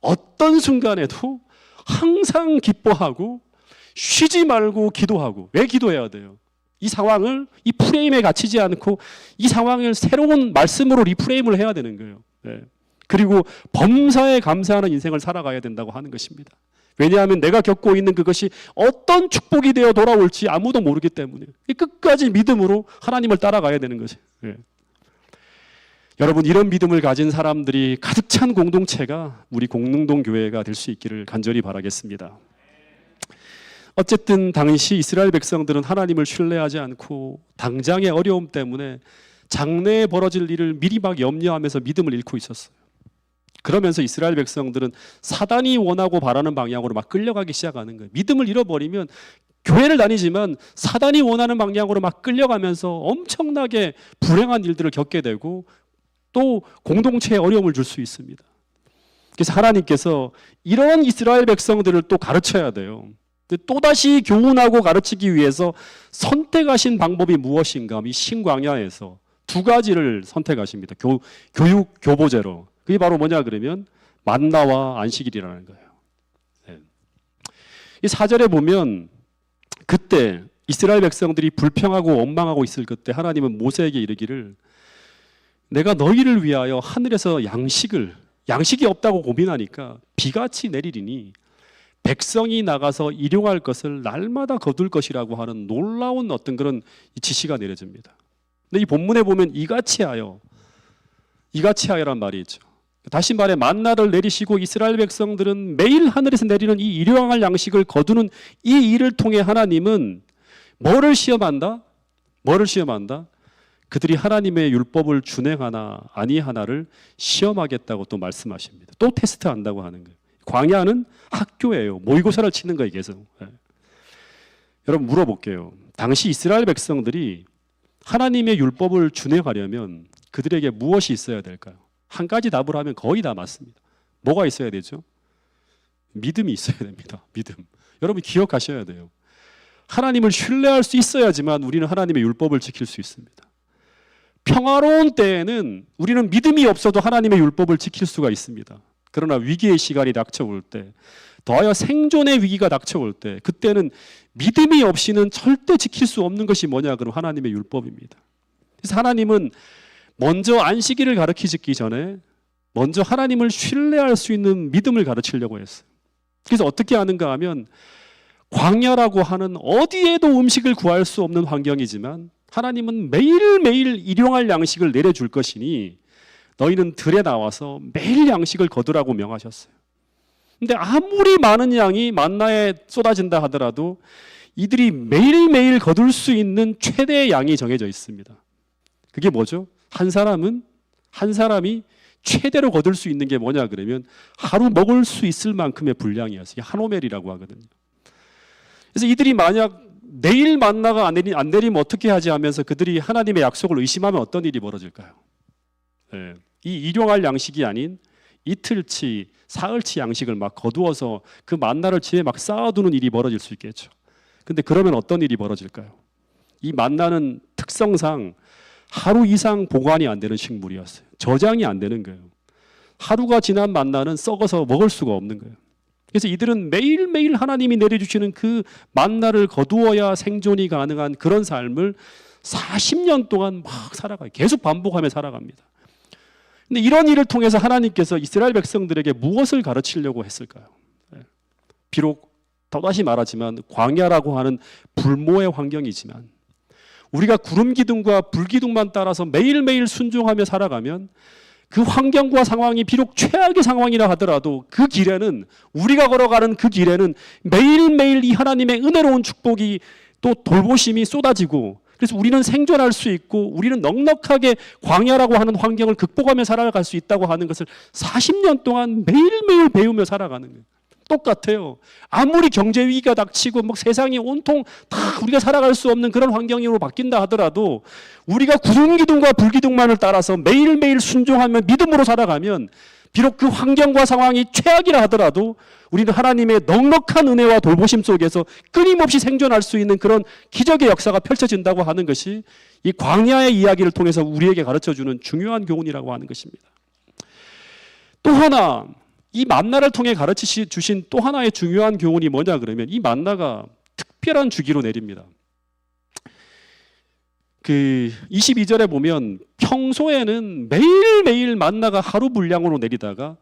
어떤 순간에도 항상 기뻐하고 쉬지 말고 기도하고. 왜 기도해야 돼요? 이 상황을 이 프레임에 갇히지 않고 이 상황을 새로운 말씀으로 리프레임을 해야 되는 거예요. 네. 그리고 범사에 감사하는 인생을 살아가야 된다고 하는 것입니다. 왜냐하면 내가 겪고 있는 그것이 어떤 축복이 되어 돌아올지 아무도 모르기 때문에 끝까지 믿음으로 하나님을 따라가야 되는 것이에요. 네. 여러분, 이런 믿음을 가진 사람들이 가득 찬 공동체가 우리 공릉동 교회가 될 수 있기를 간절히 바라겠습니다. 어쨌든 당시 이스라엘 백성들은 하나님을 신뢰하지 않고 당장의 어려움 때문에 장래에 벌어질 일을 미리 막 염려하면서 믿음을 잃고 있었어요. 그러면서 이스라엘 백성들은 사단이 원하고 바라는 방향으로 막 끌려가기 시작하는 거예요. 믿음을 잃어버리면 교회를 다니지만 사단이 원하는 방향으로 막 끌려가면서 엄청나게 불행한 일들을 겪게 되고 또 공동체에 어려움을 줄 수 있습니다. 그래서 하나님께서 이런 이스라엘 백성들을 또 가르쳐야 돼요. 또다시 교훈하고 가르치기 위해서 선택하신 방법이 무엇인가? 이 신광야에서 두 가지를 선택하십니다. 교육, 교보제로. 그게 바로 뭐냐 그러면 만나와 안식일이라는 거예요. 네. 이 4절에 보면 그때 이스라엘 백성들이 불평하고 원망하고 있을 그때 하나님은 모세에게 이르기를, 내가 너희를 위하여 하늘에서 양식이 없다고 고민하니까 비같이 내리리니 백성이 나가서 일용할 것을 날마다 거둘 것이라고 하는 놀라운 어떤 그런 지시가 내려집니다. 근데 이 본문에 보면 이같이 하여란 말이 있죠. 다시 말해 만나를 내리시고 이스라엘 백성들은 매일 하늘에서 내리는 이 일용할 양식을 거두는 이 일을 통해 하나님은 뭐를 시험한다? 뭐를 시험한다? 그들이 하나님의 율법을 준행하나 아니하나를 시험하겠다고 또 말씀하십니다. 또 테스트한다고 하는 거예요. 광야는 학교예요. 모의고사를 치는 거예요, 계속. 여러분 물어볼게요. 당시 이스라엘 백성들이 하나님의 율법을 준행하려면 그들에게 무엇이 있어야 될까요? 한 가지 답을 하면 거의 다 맞습니다. 뭐가 있어야 되죠? 믿음이 있어야 됩니다. 믿음. 여러분 기억하셔야 돼요. 하나님을 신뢰할 수 있어야지만 우리는 하나님의 율법을 지킬 수 있습니다. 평화로운 때에는 우리는 믿음이 없어도 하나님의 율법을 지킬 수가 있습니다. 그러나 위기의 시간이 닥쳐올 때, 더하여 생존의 위기가 닥쳐올 때, 그때는 믿음이 없이는 절대 지킬 수 없는 것이 뭐냐? 그럼 하나님의 율법입니다. 그래서 하나님은 먼저 안식일을 가르치기 전에 먼저 하나님을 신뢰할 수 있는 믿음을 가르치려고 했어요. 그래서 어떻게 하는가 하면 광야라고 하는 어디에도 음식을 구할 수 없는 환경이지만 하나님은 매일매일 일용할 양식을 내려줄 것이니 너희는 들에 나와서 매일 양식을 거두라고 명하셨어요. 근데 아무리 많은 양이 만나에 쏟아진다 하더라도 이들이 매일매일 거둘 수 있는 최대의 양이 정해져 있습니다. 그게 뭐죠? 한 사람이 최대로 거둘 수 있는 게 뭐냐 그러면 하루 먹을 수 있을 만큼의 분량이었어요. 한 오멜이라고 하거든요. 그래서 이들이 만약 내일 만나가 안 내리면 어떻게 하지 하면서 그들이 하나님의 약속을 의심하면 어떤 일이 벌어질까요? 네. 이 일용할 양식이 아닌 이틀치, 사흘치 양식을 막 거두어서 그 만나를 집에 막 쌓아두는 일이 벌어질 수 있겠죠. 근데 그러면 어떤 일이 벌어질까요? 이 만나는 특성상 하루 이상 보관이 안 되는 식물이었어요. 저장이 안 되는 거예요. 하루가 지난 만나는 썩어서 먹을 수가 없는 거예요. 그래서 이들은 매일매일 하나님이 내려주시는 그 만나를 거두어야 생존이 가능한 그런 삶을 40년 동안 막 살아가요. 계속 반복하며 살아갑니다. 근데 이런 일을 통해서 하나님께서 이스라엘 백성들에게 무엇을 가르치려고 했을까요? 비록 또다시 말하지만 광야라고 하는 불모의 환경이지만 우리가 구름 기둥과 불 기둥만 따라서 매일매일 순종하며 살아가면 그 환경과 상황이 비록 최악의 상황이라 하더라도 그 길에는 우리가 걸어가는 그 길에는 매일매일 이 하나님의 은혜로운 축복이 또 돌보심이 쏟아지고 그래서 우리는 생존할 수 있고 우리는 넉넉하게 광야라고 하는 환경을 극복하며 살아갈 수 있다고 하는 것을 40년 동안 매일매일 배우며 살아가는 거예요. 똑같아요. 아무리 경제 위기가 닥치고 막 세상이 온통 다 우리가 살아갈 수 없는 그런 환경으로 바뀐다 하더라도 우리가 구름 기둥과 불 기둥만을 따라서 매일매일 순종하며 믿음으로 살아가면 비록 그 환경과 상황이 최악이라 하더라도 우리는 하나님의 넉넉한 은혜와 돌보심 속에서 끊임없이 생존할 수 있는 그런 기적의 역사가 펼쳐진다고 하는 것이 이 광야의 이야기를 통해서 우리에게 가르쳐주는 중요한 교훈이라고 하는 것입니다. 또 하나 이 만나를 통해 가르쳐 주신 또 하나의 중요한 교훈이 뭐냐 그러면 이 만나가 특별한 주기로 내립니다. 그 22절에 보면 평소에는 매일매일 만나가 하루 분량으로 내리다가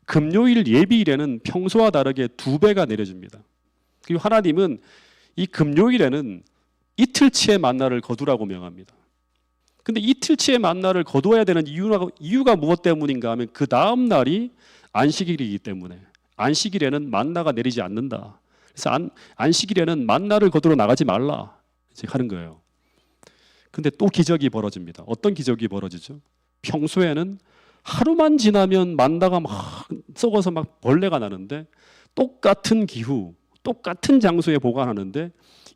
금요일 예비일에는 평소와 다르게 2배가 내려줍니다. 그리고 하나님은 이 금요일에는 이틀치의 만나를 거두라고 명합니다. 근데 이틀치의 만나를 거두어야 되는 이유가 무엇 때문인가 하면 그 다음 날이 안식일이기 때문에 안식일에는 만나가 내리지 않는다. 그래서 안식일에는 만나를 거두러 나가지 말라 이제 하는 거예요. 근데 또 기적이 벌어집니다. 어떤 기적이 벌어지죠? 평소에는 하루만 지나면 만나가 막 썩어서 막 벌레가 나는데 똑같은 기후, 똑같은 장소에 보관하는데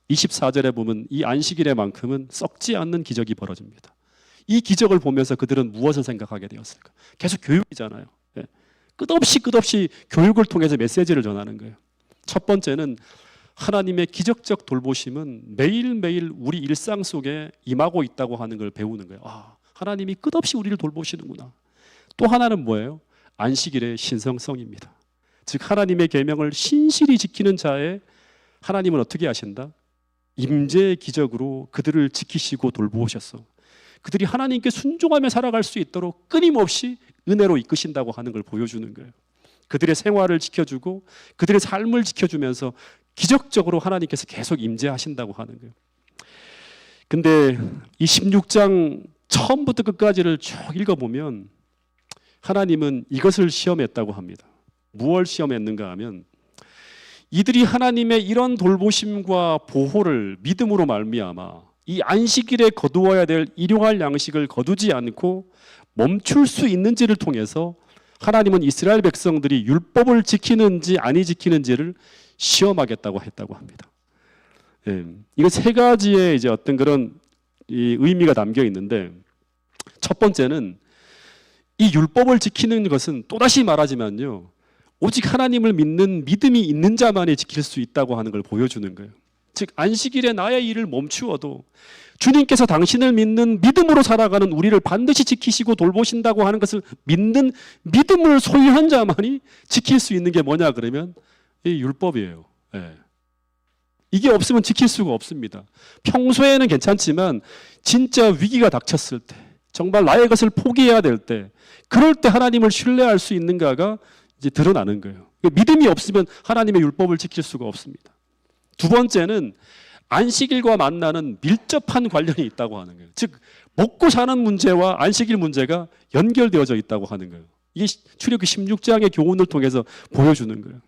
24절에 보면 이 안식일에만큼은 썩지 않는 기적이 벌어집니다. 이 기적을 보면서 그들은 무엇을 생각하게 되었을까? 계속 교육이잖아요. 끝없이 교육을 통해서 메시지를 전하는 거예요. 첫 번째는 하나님의 기적적 돌보심은 매일매일 우리 일상 속에 임하고 있다고 하는 걸 배우는 거예요. 아, 하나님이 끝없이 우리를 돌보시는구나. 또 하나는 뭐예요? 안식일의 신성성입니다. 즉 하나님의 계명을 신실히 지키는 자에 하나님은 어떻게 하신다? 임재의 기적으로 그들을 지키시고 돌보셨어. 그들이 하나님께 순종하며 살아갈 수 있도록 끊임없이 은혜로 이끄신다고 하는 걸 보여주는 거예요. 그들의 생활을 지켜주고 그들의 삶을 지켜주면서 기적적으로 하나님께서 계속 임재하신다고 하는 거예요. 근데 이 16장 처음부터 끝까지를 쭉 읽어보면 하나님은 이것을 시험했다고 합니다. 무엇을 시험했는가 하면 이들이 하나님의 이런 돌보심과 보호를 믿음으로 말미암아 이 안식일에 거두어야 될 일용할 양식을 거두지 않고 멈출 수 있는지를 통해서 하나님은 이스라엘 백성들이 율법을 지키는지 아니 지키는지를 시험하겠다고 했다고 합니다. 예, 이거 세 가지의 이제 어떤 그런 이 의미가 담겨 있는데, 첫 번째는 이 율법을 지키는 것은 또다시 말하지만요, 오직 하나님을 믿는 믿음이 있는 자만이 지킬 수 있다고 하는 걸 보여주는 거예요. 즉 안식일에 나의 일을 멈추어도 주님께서 당신을 믿는 믿음으로 살아가는 우리를 반드시 지키시고 돌보신다고 하는 것을 믿는 믿음을 소유한 자만이 지킬 수 있는 게 뭐냐 그러면 이 율법이에요. 예. 이게 없으면 지킬 수가 없습니다. 평소에는 괜찮지만 진짜 위기가 닥쳤을 때, 정말 나의 것을 포기해야 될 때, 그럴 때 하나님을 신뢰할 수 있는가가 이제 드러나는 거예요. 믿음이 없으면 하나님의 율법을 지킬 수가 없습니다. 두 번째는 안식일과 만나는 밀접한 관련이 있다고 하는 거예요. 즉 먹고 사는 문제와 안식일 문제가 연결되어져 있다고 하는 거예요. 이게 출애굽기 16장의 교훈을 통해서 보여주는 거예요.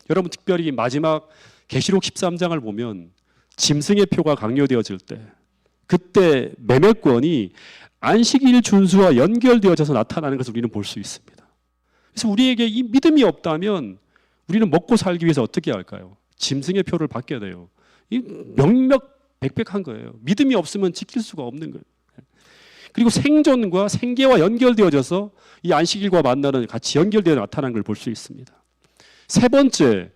여러분 특별히 마지막 계시록 13장을 보면 짐승의 표가 강요되어질 때, 그때 매매권이 안식일 준수와 연결되어져서 나타나는 것을 우리는 볼 수 있습니다. 그래서 우리에게 이 믿음이 없다면 우리는 먹고 살기 위해서 어떻게 할까요? 짐승의 표를 받게 돼요. 이 명명백백한 거예요. 믿음이 없으면 지킬 수가 없는 거예요. 그리고 생존과 생계와 연결되어져서 이 안식일과 만나는 같이 연결되어 나타나는 걸 볼 수 있습니다. 세 번째,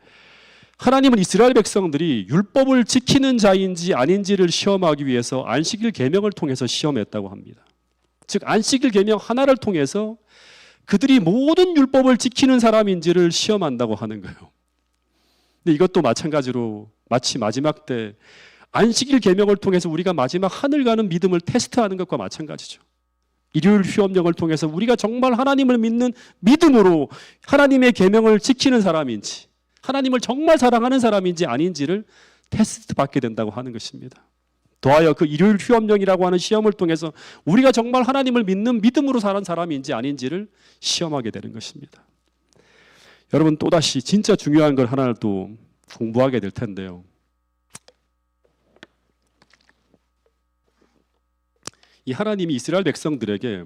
하나님은 이스라엘 백성들이 율법을 지키는 자인지 아닌지를 시험하기 위해서 안식일 계명을 통해서 시험했다고 합니다. 즉 안식일 계명 하나를 통해서 그들이 모든 율법을 지키는 사람인지를 시험한다고 하는 거예요. 근데 이것도 마찬가지로 마치 마지막 때 안식일 계명을 통해서 우리가 마지막 하늘 가는 믿음을 테스트하는 것과 마찬가지죠. 일요일 휴업령을 통해서 우리가 정말 하나님을 믿는 믿음으로 하나님의 계명을 지키는 사람인지, 하나님을 정말 사랑하는 사람인지 아닌지를 테스트 받게 된다고 하는 것입니다. 더하여 그 일요일 휴업령이라고 하는 시험을 통해서 우리가 정말 하나님을 믿는 믿음으로 사는 사람인지 아닌지를 시험하게 되는 것입니다. 여러분 또다시 진짜 중요한 걸 하나를 또 공부하게 될 텐데요. 이 하나님이 이스라엘 백성들에게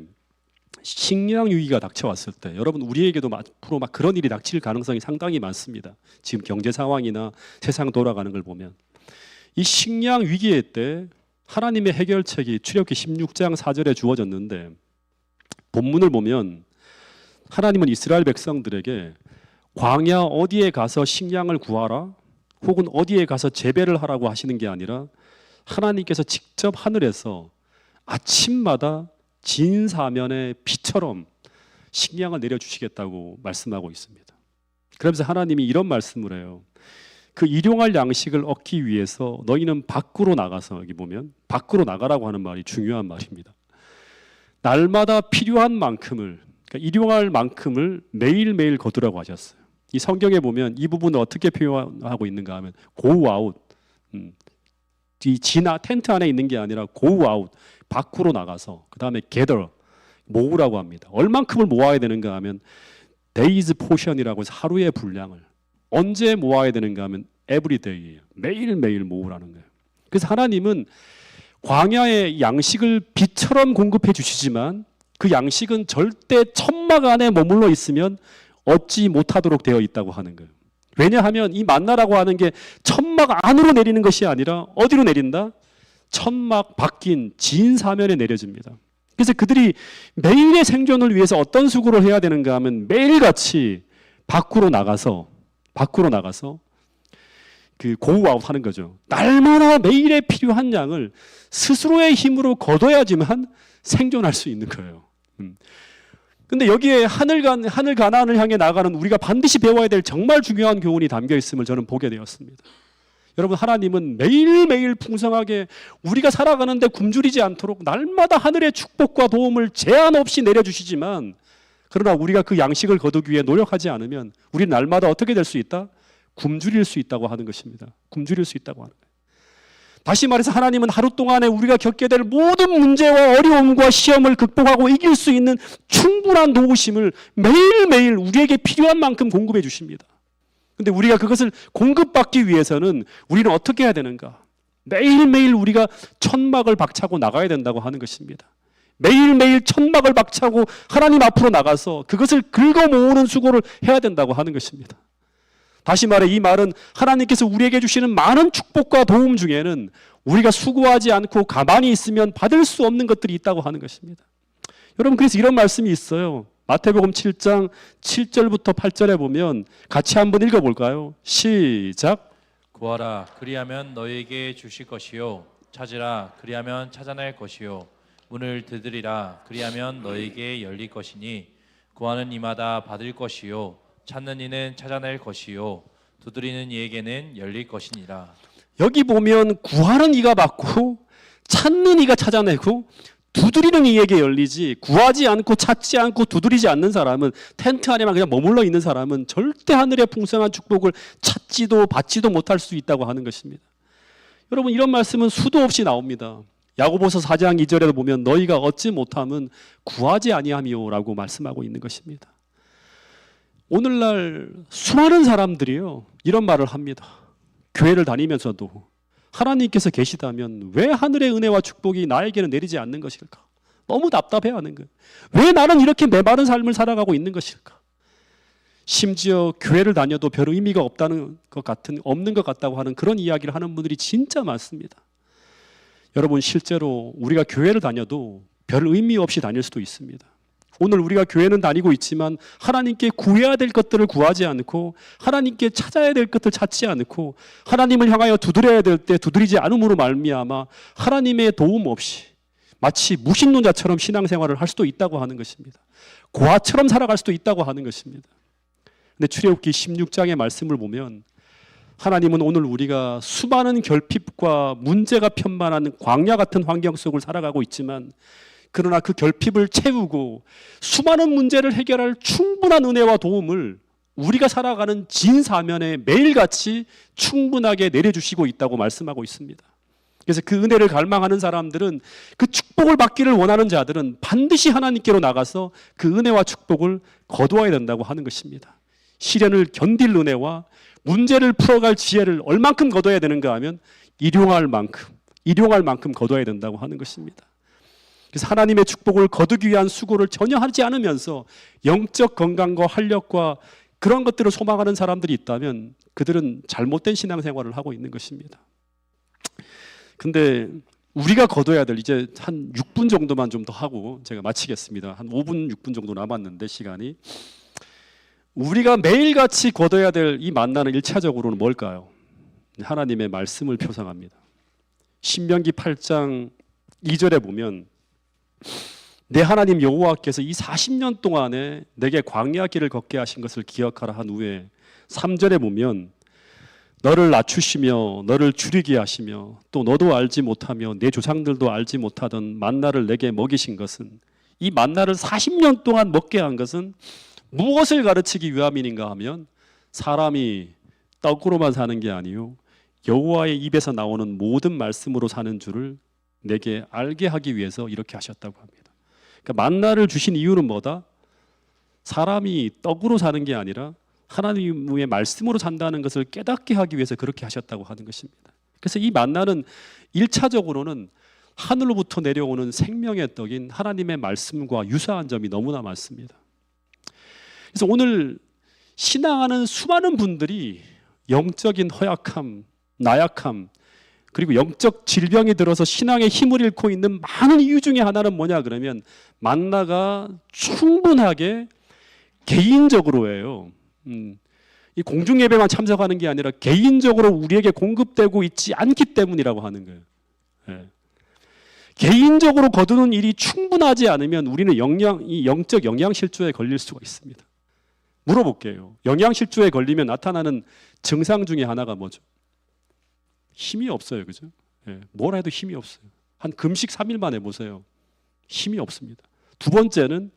식량 위기가 닥쳐왔을 때, 여러분 우리에게도 앞으로 막 그런 일이 닥칠 가능성이 상당히 많습니다. 지금 경제 상황이나 세상 돌아가는 걸 보면 이 식량 위기의 때 하나님의 해결책이 출애굽기 16장 4절에 주어졌는데, 본문을 보면 하나님은 이스라엘 백성들에게 광야 어디에 가서 식량을 구하라 혹은 어디에 가서 재배를 하라고 하시는 게 아니라 하나님께서 직접 하늘에서 아침마다 진사면의 비처럼 식량을 내려주시겠다고 말씀하고 있습니다. 그러면서 하나님이 이런 말씀을 해요. 그 일용할 양식을 얻기 위해서 너희는 밖으로 나가서, 여기 보면 밖으로 나가라고 하는 말이 중요한 말입니다. 날마다 필요한 만큼을, 그러니까 일용할 만큼을 매일매일 거두라고 하셨어요. 이 성경에 보면 이 부분을 어떻게 표현하고 있는가 하면 go out, 이 텐트 안에 있는 게 아니라 go out, 밖으로 나가서, 그 다음에 gather, 모으라고 합니다. 얼만큼을 모아야 되는가 하면 days portion이라고 해서 하루의 분량을. 언제 모아야 되는가 하면 every day예요. 매일매일 모으라는 거예요. 그래서 하나님은 광야의 양식을 비처럼 공급해 주시지만 그 양식은 절대 천막 안에 머물러 있으면 얻지 못하도록 되어 있다고 하는 거예요. 왜냐하면 이 만나라고 하는 게 천막 안으로 내리는 것이 아니라 어디로 내린다? 천막 바뀐 진 사면에 내려집니다. 그래서 그들이 매일의 생존을 위해서 어떤 수고를 해야 되는가 하면 매일같이 밖으로 나가서 그 고우아웃 하는 거죠. 날마다 매일에 필요한 양을 스스로의 힘으로 거둬야지만 생존할 수 있는 거예요. 근데 여기에 하늘 가나안을 향해 나가는 우리가 반드시 배워야 될 정말 중요한 교훈이 담겨 있음을 저는 보게 되었습니다. 여러분 하나님은 매일매일 풍성하게 우리가 살아가는데 굶주리지 않도록 날마다 하늘의 축복과 도움을 제한 없이 내려주시지만, 그러나 우리가 그 양식을 거두기 위해 노력하지 않으면 우리는 날마다 어떻게 될 수 있다? 굶주릴 수 있다고 하는 것입니다. 굶주릴 수 있다고 하는 거예요. 다시 말해서 하나님은 하루 동안에 우리가 겪게 될 모든 문제와 어려움과 시험을 극복하고 이길 수 있는 충분한 도우심을 매일매일 우리에게 필요한 만큼 공급해 주십니다. 근데 우리가 그것을 공급받기 위해서는 우리는 어떻게 해야 되는가? 매일매일 우리가 천막을 박차고 나가야 된다고 하는 것입니다. 매일매일 천막을 박차고 하나님 앞으로 나가서 그것을 긁어 모으는 수고를 해야 된다고 하는 것입니다. 다시 말해 이 말은 하나님께서 우리에게 주시는 많은 축복과 도움 중에는 우리가 수고하지 않고 가만히 있으면 받을 수 없는 것들이 있다고 하는 것입니다. 여러분, 그래서 이런 말씀이 있어요. 마태복음 7장 7절부터 8절에 보면 같이 한번 읽어볼까요? 시작. 구하라 그리하면 너희에게 주실 것이요 찾으라 그리하면 찾아낼 것이요 문을 두드리라 그리하면 너희에게 열릴 것이니 구하는 이마다 받을 것이요 찾는 이는 찾아낼 것이요 두드리는 이에게는 열릴 것이니라. 여기 보면 구하는 이가 받고 찾는 이가 찾아내고 두드리는 이에게 열리지, 구하지 않고 찾지 않고 두드리지 않는 사람은, 텐트 안에만 그냥 머물러 있는 사람은 절대 하늘의 풍성한 축복을 찾지도 받지도 못할 수 있다고 하는 것입니다. 여러분, 이런 말씀은 수도 없이 나옵니다. 야고보서 4장 2절에도 보면 너희가 얻지 못함은 구하지 아니함이요라고 말씀하고 있는 것입니다. 오늘날 수많은 사람들이요 이런 말을 합니다. 교회를 다니면서도 하나님께서 계시다면 왜 하늘의 은혜와 축복이 나에게는 내리지 않는 것일까? 너무 답답해하는 거예요. 왜 나는 이렇게 메마른 삶을 살아가고 있는 것일까? 심지어 교회를 다녀도 별 의미가 없는 것 같다고 하는 그런 이야기를 하는 분들이 진짜 많습니다. 여러분, 실제로 우리가 교회를 다녀도 별 의미 없이 다닐 수도 있습니다. 오늘 우리가 교회는 다니고 있지만 하나님께 구해야 될 것들을 구하지 않고 하나님께 찾아야 될 것들 찾지 않고 하나님을 향하여 두드려야 될 때 두드리지 않음으로 말미암아 하나님의 도움 없이 마치 무신론자처럼 신앙생활을 할 수도 있다고 하는 것입니다. 고아처럼 살아갈 수도 있다고 하는 것입니다. 근데 출애굽기 16장의 말씀을 보면 하나님은 오늘 우리가 수많은 결핍과 문제가 편만한 광야 같은 환경 속을 살아가고 있지만 그러나 그 결핍을 채우고 수많은 문제를 해결할 충분한 은혜와 도움을 우리가 살아가는 진 사면에 매일같이 충분하게 내려주시고 있다고 말씀하고 있습니다. 그래서 그 은혜를 갈망하는 사람들은, 그 축복을 받기를 원하는 자들은 반드시 하나님께로 나가서 그 은혜와 축복을 거두어야 된다고 하는 것입니다. 시련을 견딜 은혜와 문제를 풀어갈 지혜를 얼만큼 거둬야 되는가 하면 일용할 만큼 거둬야 된다고 하는 것입니다. 그래서 하나님의 축복을 거두기 위한 수고를 전혀 하지 않으면서 영적 건강과 활력과 그런 것들을 소망하는 사람들이 있다면 그들은 잘못된 신앙생활을 하고 있는 것입니다. 근데 우리가 거둬야 될, 이제 한 6분 정도만 좀 더 하고 제가 마치겠습니다. 한 5분, 6분 정도 남았는데 시간이. 우리가 매일같이 거둬야 될 이 만나는 1차적으로는 뭘까요? 하나님의 말씀을 표상합니다. 신명기 8장 2절에 보면 내 하나님 여호와께서 이 40년 동안에 내게 광야 길을 걷게 하신 것을 기억하라 한 후에 3절에 보면 너를 낮추시며 너를 줄이게 하시며 또 너도 알지 못하며 내 조상들도 알지 못하던 만나를 내게 먹이신 것은, 이 만나를 40년 동안 먹게 한 것은 무엇을 가르치기 위함이닌가 하면 사람이 떡으로만 사는 게 아니요 여호와의 입에서 나오는 모든 말씀으로 사는 줄을 내게 알게 하기 위해서 이렇게 하셨다고 합니다. 그러니까 만나를 주신 이유는 뭐다? 사람이 떡으로 사는 게 아니라 하나님의 말씀으로 산다는 것을 깨닫게 하기 위해서 그렇게 하셨다고 하는 것입니다. 그래서 이 만나는 1차적으로는 하늘로부터 내려오는 생명의 떡인 하나님의 말씀과 유사한 점이 너무나 많습니다. 그래서 오늘 신앙하는 수많은 분들이 영적인 허약함, 나약함, 그리고 영적 질병이 들어서 신앙의 힘을 잃고 있는 많은 이유 중에 하나는 뭐냐 그러면 만나가 충분하게 개인적으로예요. 이 공중 예배만 참석하는 게 아니라 개인적으로 우리에게 공급되고 있지 않기 때문이라고 하는 거예요. 예. 개인적으로 거두는 일이 충분하지 않으면 우리는 이 영적 영양실조에 걸릴 수가 있습니다. 물어볼게요. 영양실조에 걸리면 나타나는 증상 중에 하나가 뭐죠? 힘이 없어요. 그죠? 예, 뭘 해도 힘이 없어요. 한 금식 3일만 해보세요. 힘이 없습니다. 두 번째는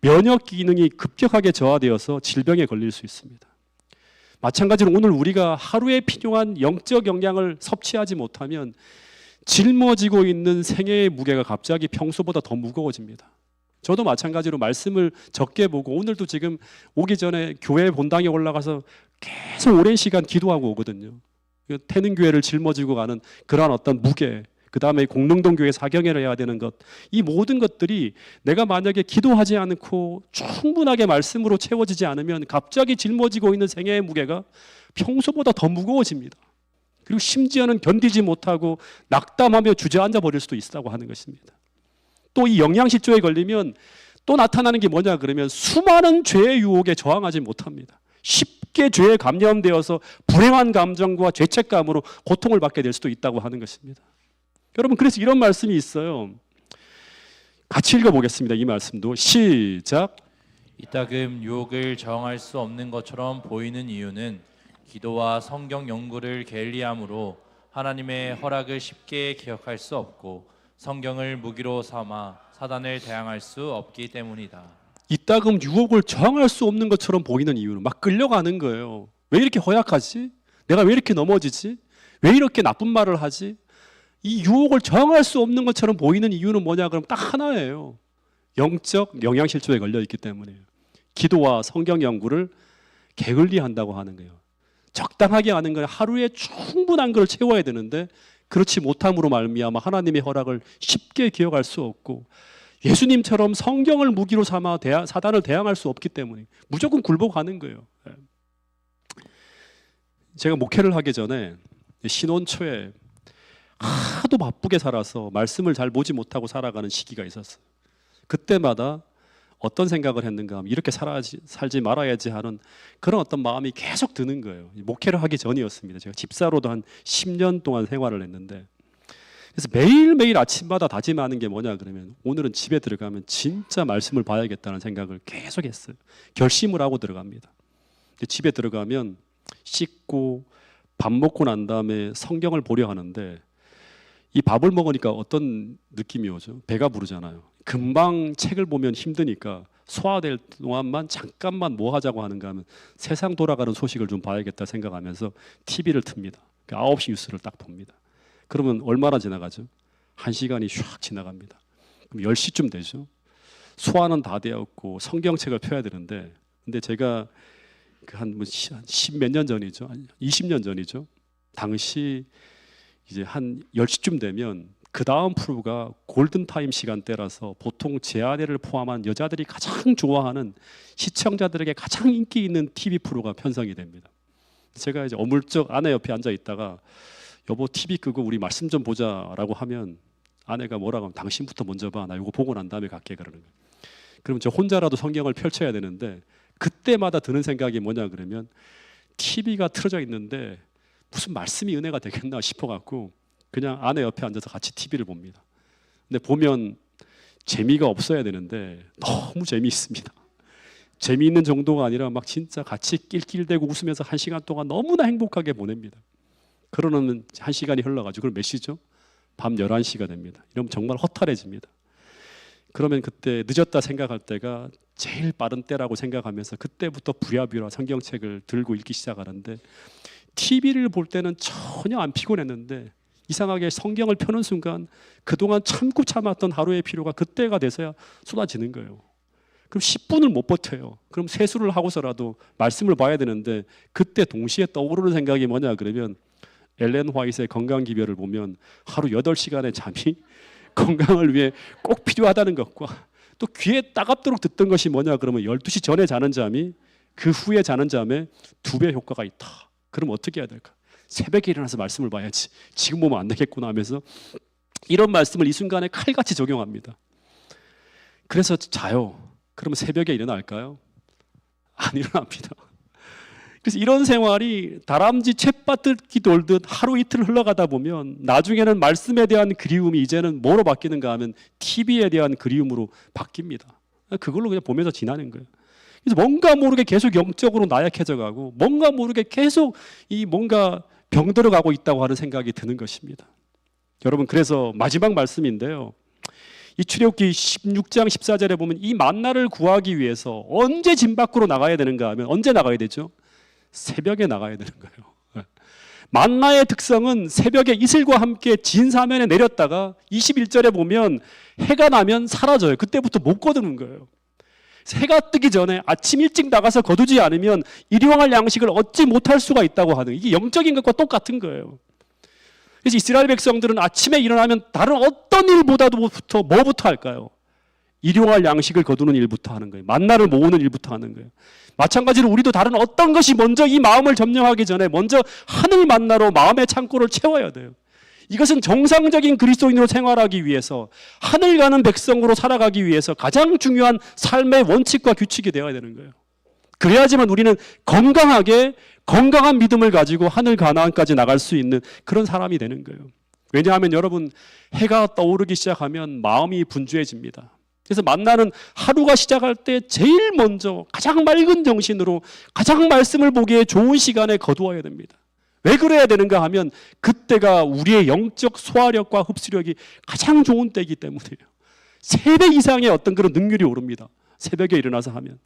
면역 기능이 급격하게 저하되어서 질병에 걸릴 수 있습니다. 마찬가지로 오늘 우리가 하루에 필요한 영적 영양을 섭취하지 못하면 짊어지고 있는 생애의 무게가 갑자기 평소보다 더 무거워집니다. 저도 마찬가지로 말씀을 적게 보고 오늘도 지금 오기 전에 교회 본당에 올라가서 계속 오랜 시간 기도하고 오거든요. 태능교회를 짊어지고 가는 그러한 어떤 무게, 그 다음에 공릉동교회 사경회를 해야 되는 것, 이 모든 것들이 내가 만약에 기도하지 않고 충분하게 말씀으로 채워지지 않으면 갑자기 짊어지고 있는 생애의 무게가 평소보다 더 무거워집니다. 그리고 심지어는 견디지 못하고 낙담하며 주저앉아 버릴 수도 있다고 하는 것입니다. 또 이 영양실조에 걸리면 또 나타나는 게 뭐냐 그러면 수많은 죄의 유혹에 저항하지 못합니다. 쉽게 죄에 감염되어서 불행한 감정과 죄책감으로 고통을 받게 될 수도 있다고 하는 것입니다. 여러분, 그래서 이런 말씀이 있어요. 같이 읽어보겠습니다. 이 말씀도 시작. 이따금 유혹을 저항할 수 없는 것처럼 보이는 이유는 기도와 성경 연구를 게을리함으로 하나님의 허락을 쉽게 기억할 수 없고 성경을 무기로 삼아 사단을 대항할 수 없기 때문이다. 이따금 유혹을 저항할 수 없는 것처럼 보이는 이유는 막 끌려가는 거예요. 왜 이렇게 허약하지? 내가 왜 이렇게 넘어지지? 왜 이렇게 나쁜 말을 하지? 이 유혹을 저항할 수 없는 것처럼 보이는 이유는 뭐냐 그러면 딱 하나예요. 영적 영양실조에 걸려있기 때문이에요. 기도와 성경 연구를 게을리 한다고 하는 거예요. 적당하게 하는 거예요. 하루에 충분한 걸 채워야 되는데 그렇지 못함으로 말미암아 하나님의 허락을 쉽게 기억할 수 없고 예수님처럼 성경을 무기로 삼아 사단을 대항할 수 없기 때문에 무조건 굴복하는 거예요. 제가 목회를 하기 전에 신혼 초에 하도 바쁘게 살아서 말씀을 잘 보지 못하고 살아가는 시기가 있었어요. 그때마다 어떤 생각을 했는가 하면 이렇게 살지 말아야지 하는 그런 어떤 마음이 계속 드는 거예요. 목회를 하기 전이었습니다. 제가 집사로도 한 10년 동안 생활을 했는데 그래서 매일매일 아침마다 다짐하는 게 뭐냐 그러면 오늘은 집에 들어가면 진짜 말씀을 봐야겠다는 생각을 계속 했어요. 결심을 하고 들어갑니다. 집에 들어가면 씻고 밥 먹고 난 다음에 성경을 보려 하는데 이 밥을 먹으니까 어떤 느낌이 오죠? 배가 부르잖아요. 금방 책을 보면 힘드니까 소화될 동안만 잠깐만 뭐 하자고 하는가 하면 세상 돌아가는 소식을 좀 봐야겠다 생각하면서 TV를 틉니다. 9시 뉴스를 딱 봅니다. 그러면 얼마나 지나가죠? 1시간이 샥 지나갑니다. 그럼 10시쯤 되죠. 소화는 다 되었고 성경책을 펴야 되는데 근데 제가 한 10몇 년 전이죠. 20년 전이죠. 당시 이제 한 10시쯤 되면 그 다음 프로가 골든타임 시간대라서 보통 제 아내를 포함한 여자들이 가장 좋아하는 시청자들에게 가장 인기 있는 TV 프로가 편성이 됩니다. 제가 이제 어물쩍 아내 옆에 앉아 있다가 여보 TV 끄고 우리 말씀 좀 보자라고 하면 아내가 뭐라고 하면 당신부터 먼저 봐. 나 이거 보고 난 다음에 갈게 그러는 거예요. 그럼 저 혼자라도 성경을 펼쳐야 되는데 그때마다 드는 생각이 뭐냐 그러면 TV가 틀어져 있는데 무슨 말씀이 은혜가 되겠나 싶어갖고 그냥 아내 옆에 앉아서 같이 TV를 봅니다. 근데 보면 재미가 없어야 되는데 너무 재미있습니다. 재미있는 정도가 아니라 막 진짜 같이 낄낄대고 웃으면서 1시간 동안 너무나 행복하게 보냅니다. 그러는 1시간이 흘러가지고 그럼 몇 시죠? 밤 11시가 됩니다. 이러면 정말 허탈해집니다. 그러면 그때 늦었다 생각할 때가 제일 빠른 때라고 생각하면서 그때부터 부랴부랴 성경책을 들고 읽기 시작하는데 TV를 볼 때는 전혀 안 피곤했는데 이상하게 성경을 펴는 순간 그동안 참고 참았던 하루의 피로가 그때가 돼서야 쏟아지는 거예요. 그럼 10분을 못 버텨요. 그럼 세수를 하고서라도 말씀을 봐야 되는데 그때 동시에 떠오르는 생각이 뭐냐 그러면 엘렌 화이트의 건강기별을 보면 하루 8시간의 잠이 건강을 위해 꼭 필요하다는 것과 또 귀에 따갑도록 듣던 것이 뭐냐 그러면 12시 전에 자는 잠이 그 후에 자는 잠에 2배 효과가 있다. 그럼 어떻게 해야 될까? 새벽에 일어나서 말씀을 봐야지. 지금 보면 안 되겠구나 하면서 이런 말씀을 이 순간에 칼같이 적용합니다. 그래서 자요. 그러면 새벽에 일어날까요? 안 일어납니다. 그래서 이런 생활이 다람쥐 쳇바퀴 돌듯 하루 이틀 흘러가다 보면 나중에는 말씀에 대한 그리움이 이제는 뭐로 바뀌는가 하면 TV에 대한 그리움으로 바뀝니다. 그걸로 그냥 보면서 지나는 거예요. 그래서 뭔가 모르게 계속 영적으로 나약해져 가고 뭔가 모르게 계속 이 뭔가 병들어 가고 있다고 하는 생각이 드는 것입니다. 여러분 그래서 마지막 말씀인데요. 이 출애굽기 16장 14절에 보면 이 만나를 구하기 위해서 언제 진 밖으로 나가야 되는가 하면 언제 나가야 되죠? 새벽에 나가야 되는 거예요. 만나의 특성은 새벽에 이슬과 함께 진사면에 내렸다가 21절에 보면 해가 나면 사라져요. 그때부터 못 거두는 거예요. 해가 뜨기 전에 아침 일찍 나가서 거두지 않으면 일용할 양식을 얻지 못할 수가 있다고 하는, 이게 영적인 것과 똑같은 거예요. 그래서 이스라엘 백성들은 아침에 일어나면 다른 어떤 일보다도 뭐부터 할까요? 일용할 양식을 거두는 일부터 하는 거예요. 만나를 모으는 일부터 하는 거예요. 마찬가지로 우리도 다른 어떤 것이 먼저 이 마음을 점령하기 전에 먼저 하늘 만나로 마음의 창고를 채워야 돼요. 이것은 정상적인 그리스도인으로 생활하기 위해서, 하늘 가는 백성으로 살아가기 위해서 가장 중요한 삶의 원칙과 규칙이 되어야 되는 거예요. 그래야지만 우리는 건강한 믿음을 가지고 하늘 가나안까지 나갈 수 있는 그런 사람이 되는 거예요. 왜냐하면 여러분, 해가 떠오르기 시작하면 마음이 분주해집니다. 그래서 만나는 하루가 시작할 때 제일 먼저 가장 맑은 정신으로 가장 말씀을 보기에 좋은 시간에 거두어야 됩니다. 왜 그래야 되는가 하면 그때가 우리의 영적 소화력과 흡수력이 가장 좋은 때이기 때문이에요. 3배 이상의 어떤 그런 능률이 오릅니다. 새벽에 일어나서 하면.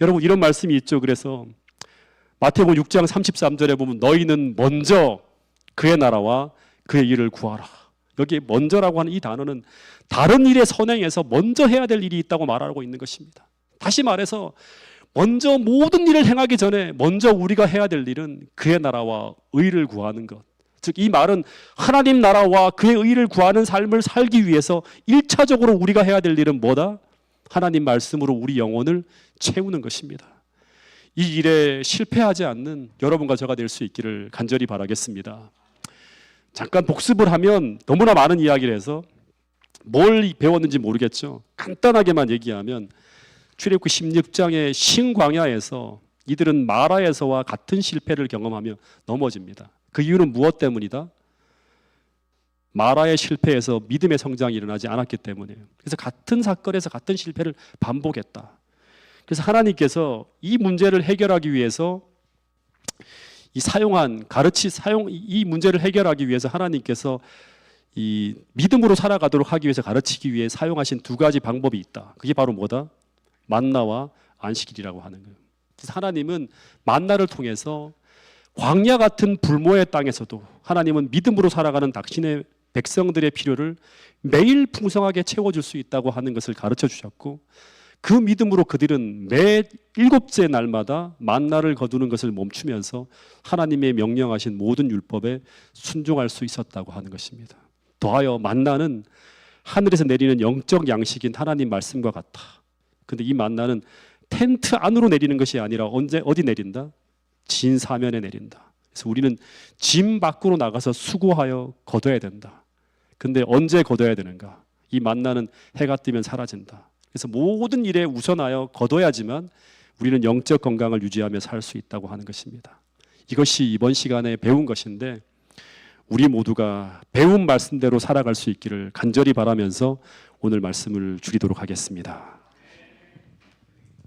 여러분, 이런 말씀이 있죠. 그래서 마태복음 6장 33절에 보면 너희는 먼저 그의 나라와 그의 일을 구하라. 여기 먼저라고 하는 이 단어는 다른 일에 선행해서 먼저 해야 될 일이 있다고 말하고 있는 것입니다. 다시 말해서 먼저 모든 일을 행하기 전에 먼저 우리가 해야 될 일은 그의 나라와 의를 구하는 것. 즉 이 말은 하나님 나라와 그의 의를 구하는 삶을 살기 위해서 1차적으로 우리가 해야 될 일은 뭐다? 하나님 말씀으로 우리 영혼을 채우는 것입니다. 이 일에 실패하지 않는 여러분과 저가 될 수 있기를 간절히 바라겠습니다. 잠깐 복습을 하면 너무나 많은 이야기를 해서 뭘 배웠는지 모르겠죠. 간단하게만 얘기하면 출애굽기 16장의 신광야에서 이들은 마라에서와 같은 실패를 경험하며 넘어집니다. 그 이유는 무엇 때문이다? 마라의 실패에서 믿음의 성장이 일어나지 않았기 때문이에요. 그래서 같은 사건에서 같은 실패를 반복했다. 그래서 하나님께서 이 문제를 해결하기 위해서 이 문제를 해결하기 위해서 하나님께서 이 믿음으로 살아가도록 하기 위해서 가르치기 위해 사용하신 2가지 방법이 있다. 그게 바로 뭐다? 만나와 안식일이라고 하는 거예요. 그래서 하나님은 만나를 통해서 광야 같은 불모의 땅에서도 하나님은 믿음으로 살아가는 당신의 백성들의 필요를 매일 풍성하게 채워줄 수 있다고 하는 것을 가르쳐 주셨고, 그 믿음으로 그들은 매 7째 날마다 만나를 거두는 것을 멈추면서 하나님의 명령하신 모든 율법에 순종할 수 있었다고 하는 것입니다. 더하여 만나는 하늘에서 내리는 영적 양식인 하나님 말씀과 같다. 근데 이 만나는 텐트 안으로 내리는 것이 아니라 어디 내린다? 진 사면에 내린다. 그래서 우리는 짐 밖으로 나가서 수고하여 거둬야 된다. 근데 언제 거둬야 되는가? 이 만나는 해가 뜨면 사라진다. 그래서 모든 일에 우선하여 거둬야지만 우리는 영적 건강을 유지하며 살 수 있다고 하는 것입니다. 이것이 이번 시간에 배운 것인데 우리 모두가 배운 말씀대로 살아갈 수 있기를 간절히 바라면서 오늘 말씀을 줄이도록 하겠습니다.